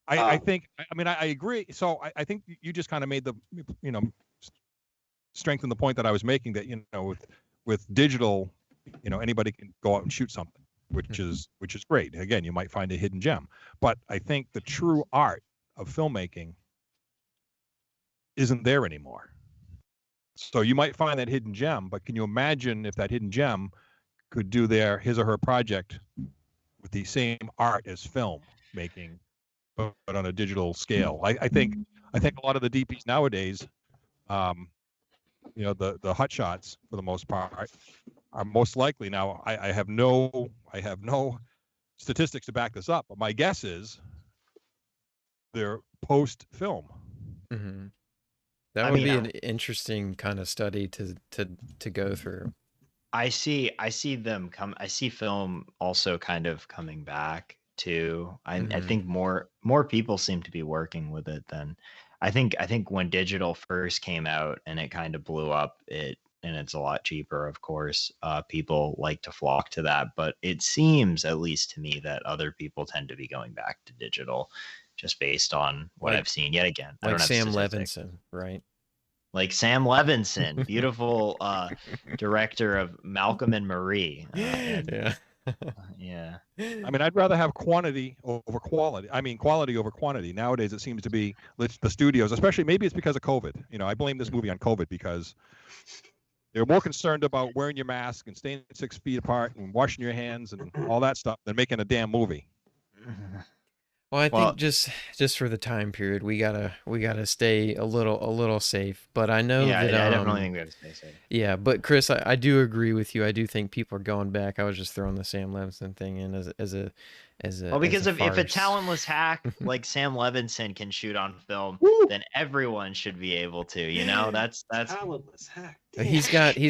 I think, I agree. So I think you just kind of made the, strengthen the point that I was making, that, with digital, anybody can go out and shoot something, which is great. Again, you might find a hidden gem, but I think the true art of filmmaking isn't there anymore. So you might find that hidden gem, but can you imagine if that hidden gem could do his or her project with the same art as film making, but on a digital scale? I think a lot of the DPs nowadays, the hot shots for the most part are most likely, now I have no statistics to back this up, but my guess is they're post film. That would be an interesting kind of study to go through. I see them come. I see film also kind of coming back too. I think more people seem to be working with it than I think when digital first came out and it kind of blew up, and it's a lot cheaper, of course, people like to flock to that. But it seems, at least to me, that other people tend to be going back to digital, just based on what I've seen. Yet again, I Like don't have Sam statistics. Levinson, right? Like Sam Levinson, beautiful director of Malcolm and Marie. Yeah. Yeah. I'd rather have quantity over quality. Quality over quantity. Nowadays, it seems to be the studios, especially, maybe it's because of COVID. I blame this movie on COVID, because they're more concerned about wearing your mask and staying 6 feet apart and washing your hands and all that stuff than making a damn movie. Well, I think just for the time period, we gotta stay a little safe. But I know Yeah, that I definitely think we have to stay safe. yeah. But Chris, I do agree with you. I do think people are going back. I was just throwing the Sam Levinson thing in as a Well, because if a farce. talentless hack like Sam Levinson can shoot on film, then everyone should be able to. That's Talentless hack. He's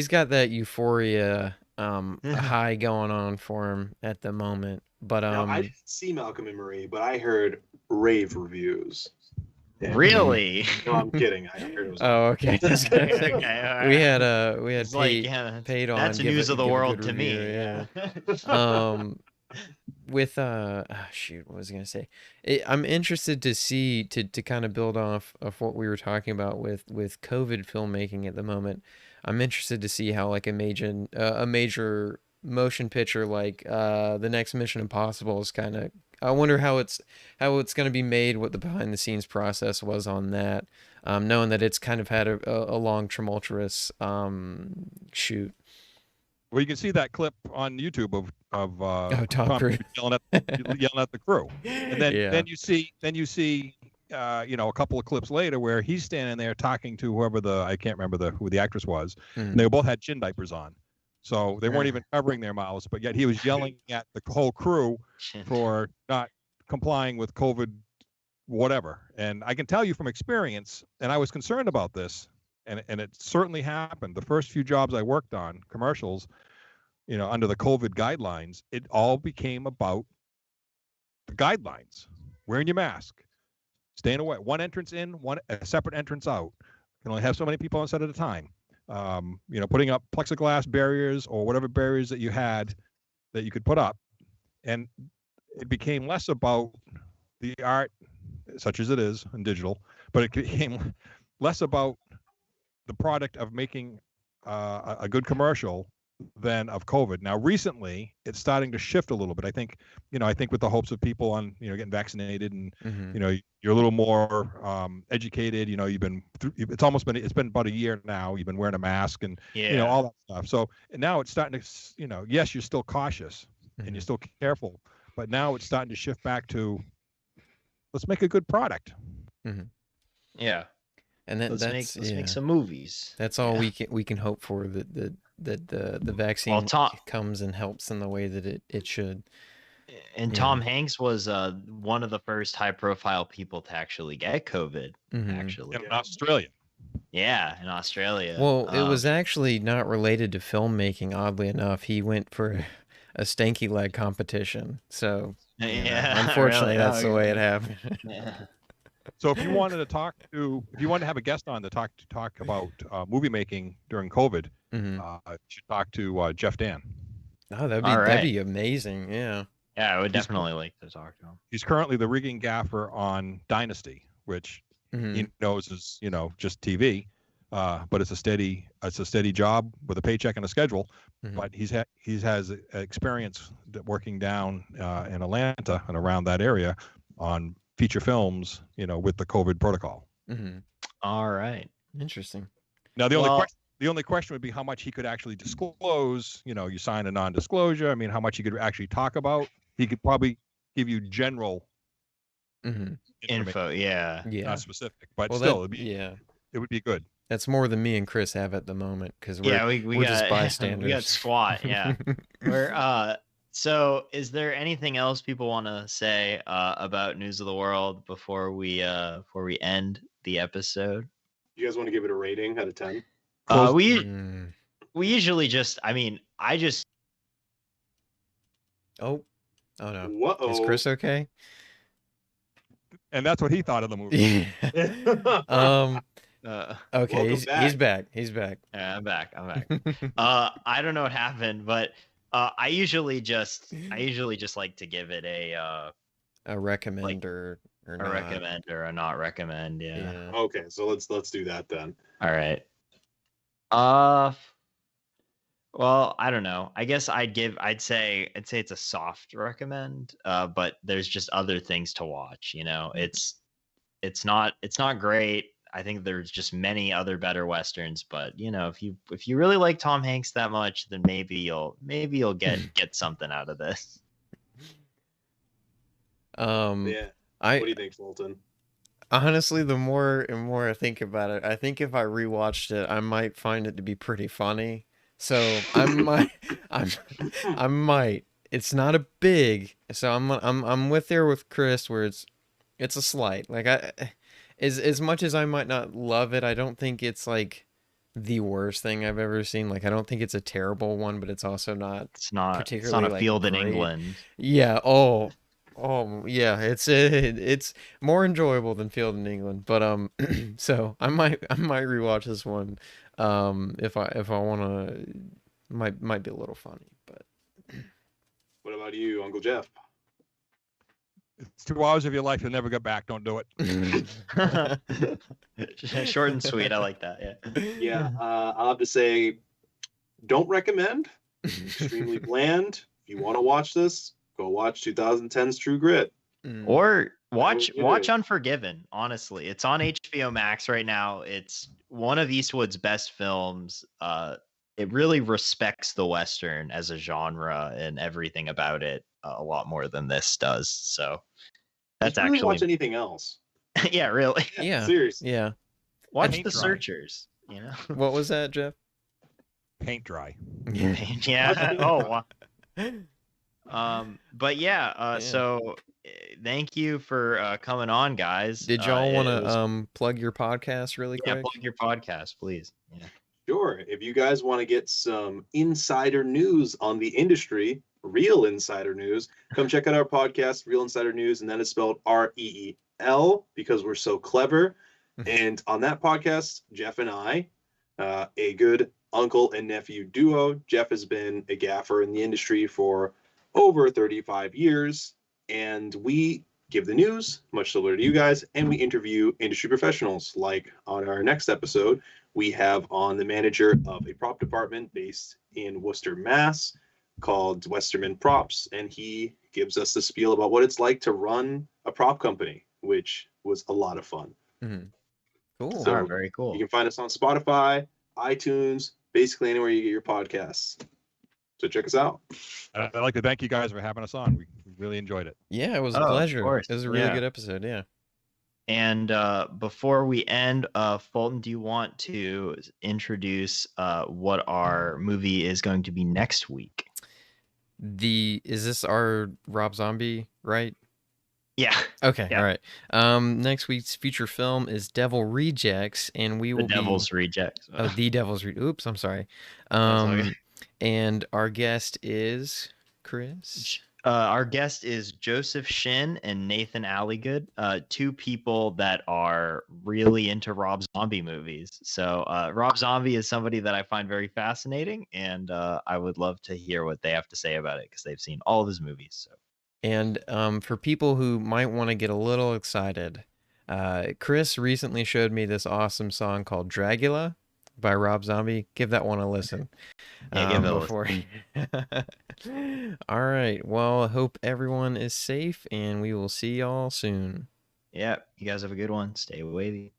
got that euphoria high going on for him at the moment. But Now, I didn't see Malcolm and Marie, but I heard rave reviews. really. No, I'm kidding. I heard it was. oh, okay. Okay, all right. we had It's like, paid, yeah, paid on. that's give news it- of the give a world good to me. review, Yeah. With shoot, what was I gonna say? I'm interested to see to kind of build off of what we were talking about with COVID filmmaking at the moment. I'm interested to see how like a major motion picture like the next Mission Impossible is kind of. I wonder how it's going to be made, what the behind the scenes process was on that, knowing that it's kind of had a long tumultuous shoot. Well, you can see that clip on YouTube of Tom Cruise yelling at the crew, and then Yeah. then you see a couple of clips later where he's standing there talking to whoever I can't remember who the actress was, and they both had chin diapers on, so they weren't even covering their mouths, but yet he was yelling at the whole crew for not complying with COVID, whatever. And I can tell you from experience, and I was concerned about this. And it certainly happened. The first few jobs I worked on, commercials, under the COVID guidelines, it all became about the guidelines. Wearing your mask, staying away, one entrance in, a separate entrance out. You can only have so many people on set at a time. Putting up plexiglass barriers or whatever barriers that you had that you could put up. And it became less about the art, such as it is in digital, but it became less about the product of making a good commercial than of COVID. Now, recently, it's starting to shift a little bit. I think with the hopes of people on, getting vaccinated and, you're a little more educated. You've been through, it's been about a year now. You've been wearing a mask and, all that stuff. So now it's starting to, yes, you're still cautious and you're still careful, but now it's starting to shift back to, let's make a good product. Yeah. And let's make some movies. That's all we can hope for, that the vaccine comes and helps in the way that it should. And Tom Hanks was one of the first high-profile people to actually get COVID. Actually, in Australia. Yeah, in Australia. Well, it was actually not related to filmmaking. Oddly enough, he went for a stanky leg competition. So unfortunately, that's the way it happened. Yeah. So if you wanted to have a guest on to talk about movie making during COVID, you should talk to Jeff Dan. Oh, that'd be amazing. Yeah. Yeah, I would definitely like to talk to him. He's currently the rigging gaffer on Dynasty, which he knows is just TV, but it's a steady job with a paycheck and a schedule. But he has experience working down in Atlanta and around that area on feature films, with the COVID protocol. All right. Interesting. Now the only question would be how much he could actually disclose. You sign a non-disclosure. I mean, how much he could actually talk about. He could probably give you general info. Yeah. Not specific, but still, it would be good. That's more than me and Chris have at the moment, because we're just bystanders. We got squat. Yeah. So is there anything else people want to say about News of the World before we end the episode? You guys want to give it a rating out of 10? We usually just, Oh no. Whoa. Is Chris okay? And that's what he thought of the movie. Okay, he's back. Yeah, I'm back. I don't know what happened, but I usually just like to give it a recommend or a recommend or a not recommend. Yeah. Okay, so let's do that then. All right. Well, I don't know. I guess I'd say it's a soft recommend. But there's just other things to watch. It's not great. I think there's just many other better westerns, but if you really like Tom Hanks that much, then maybe you'll get something out of this. What do you think, Fulton? Honestly, the more and more I think about it, I think if I rewatched it, I might find it to be pretty funny. So I might. It's not a big. So I'm with Chris, where it's a slight. Like as much as I might not love it, I don't think it's like the worst thing I've ever seen. Like I don't think it's a terrible one, but it's also not. It's not particularly. It's not a Field in England. Yeah. Oh yeah. It's more enjoyable than Field in England. But so I might rewatch this one. If I want to, might be a little funny. But what about you, Uncle Jeff? It's 2 hours of your life you'll never get back. Don't do it. Short and sweet. I like that. Yeah. I'll have to say, don't recommend. Extremely bland. If you want to watch this, go watch 2010's True Grit. Or watch Unforgiven. Honestly, it's on HBO Max right now. It's one of Eastwood's best films. It really respects the Western as a genre and everything about it a lot more than this does. So that's really actually watch anything else. Yeah, really. Yeah, seriously. Yeah, watch The Searchers. What was that, Jeff? Paint dry. Yeah. Oh. Wow. But yeah. So thank you for coming on, guys. Did y'all want to plug your podcast really quick? Yeah, plug your podcast, please. Yeah. Sure. If you guys want to get some insider news on the industry, real insider news, come check out our podcast, Real Insider News, and that is spelled REEL because we're so clever. And on that podcast, Jeff and I, a good uncle and nephew duo. Jeff has been a gaffer in the industry for over 35 years, and we give the news, much similar to you guys, and we interview industry professionals. Like on our next episode, we have on the manager of a prop department based in Worcester, Mass, called Westerman Props, and he gives us the spiel about what it's like to run a prop company, which was a lot of fun. Mm-hmm. Cool. So very cool. You can find us on Spotify, iTunes, basically anywhere you get your podcasts. So check us out. I'd like to thank you guys for having us on. We really enjoyed it. Yeah, it was a pleasure. It was a really good episode. Yeah. And before we end, Fulton, do you want to introduce what our movie is going to be next week? Is this our Rob Zombie, right? Yeah. Okay. Yeah. All right. Next week's feature film is Devil Rejects, and we will Devil's Rejects. Oh, The Devil's Oops, I'm sorry. And our guest is Chris. Our guest is Joseph Shin and Nathan Alligood, two people that are really into Rob Zombie movies. So Rob Zombie is somebody that I find very fascinating, and I would love to hear what they have to say about it because they've seen all of his movies. So. And for people who might want to get a little excited, Chris recently showed me this awesome song called Dragula by Rob Zombie. Give that one a listen. Yeah, give it a listen. All right. Well, I hope everyone is safe, and we will see y'all soon. Yeah, you guys have a good one. Stay wavy.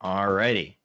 All righty.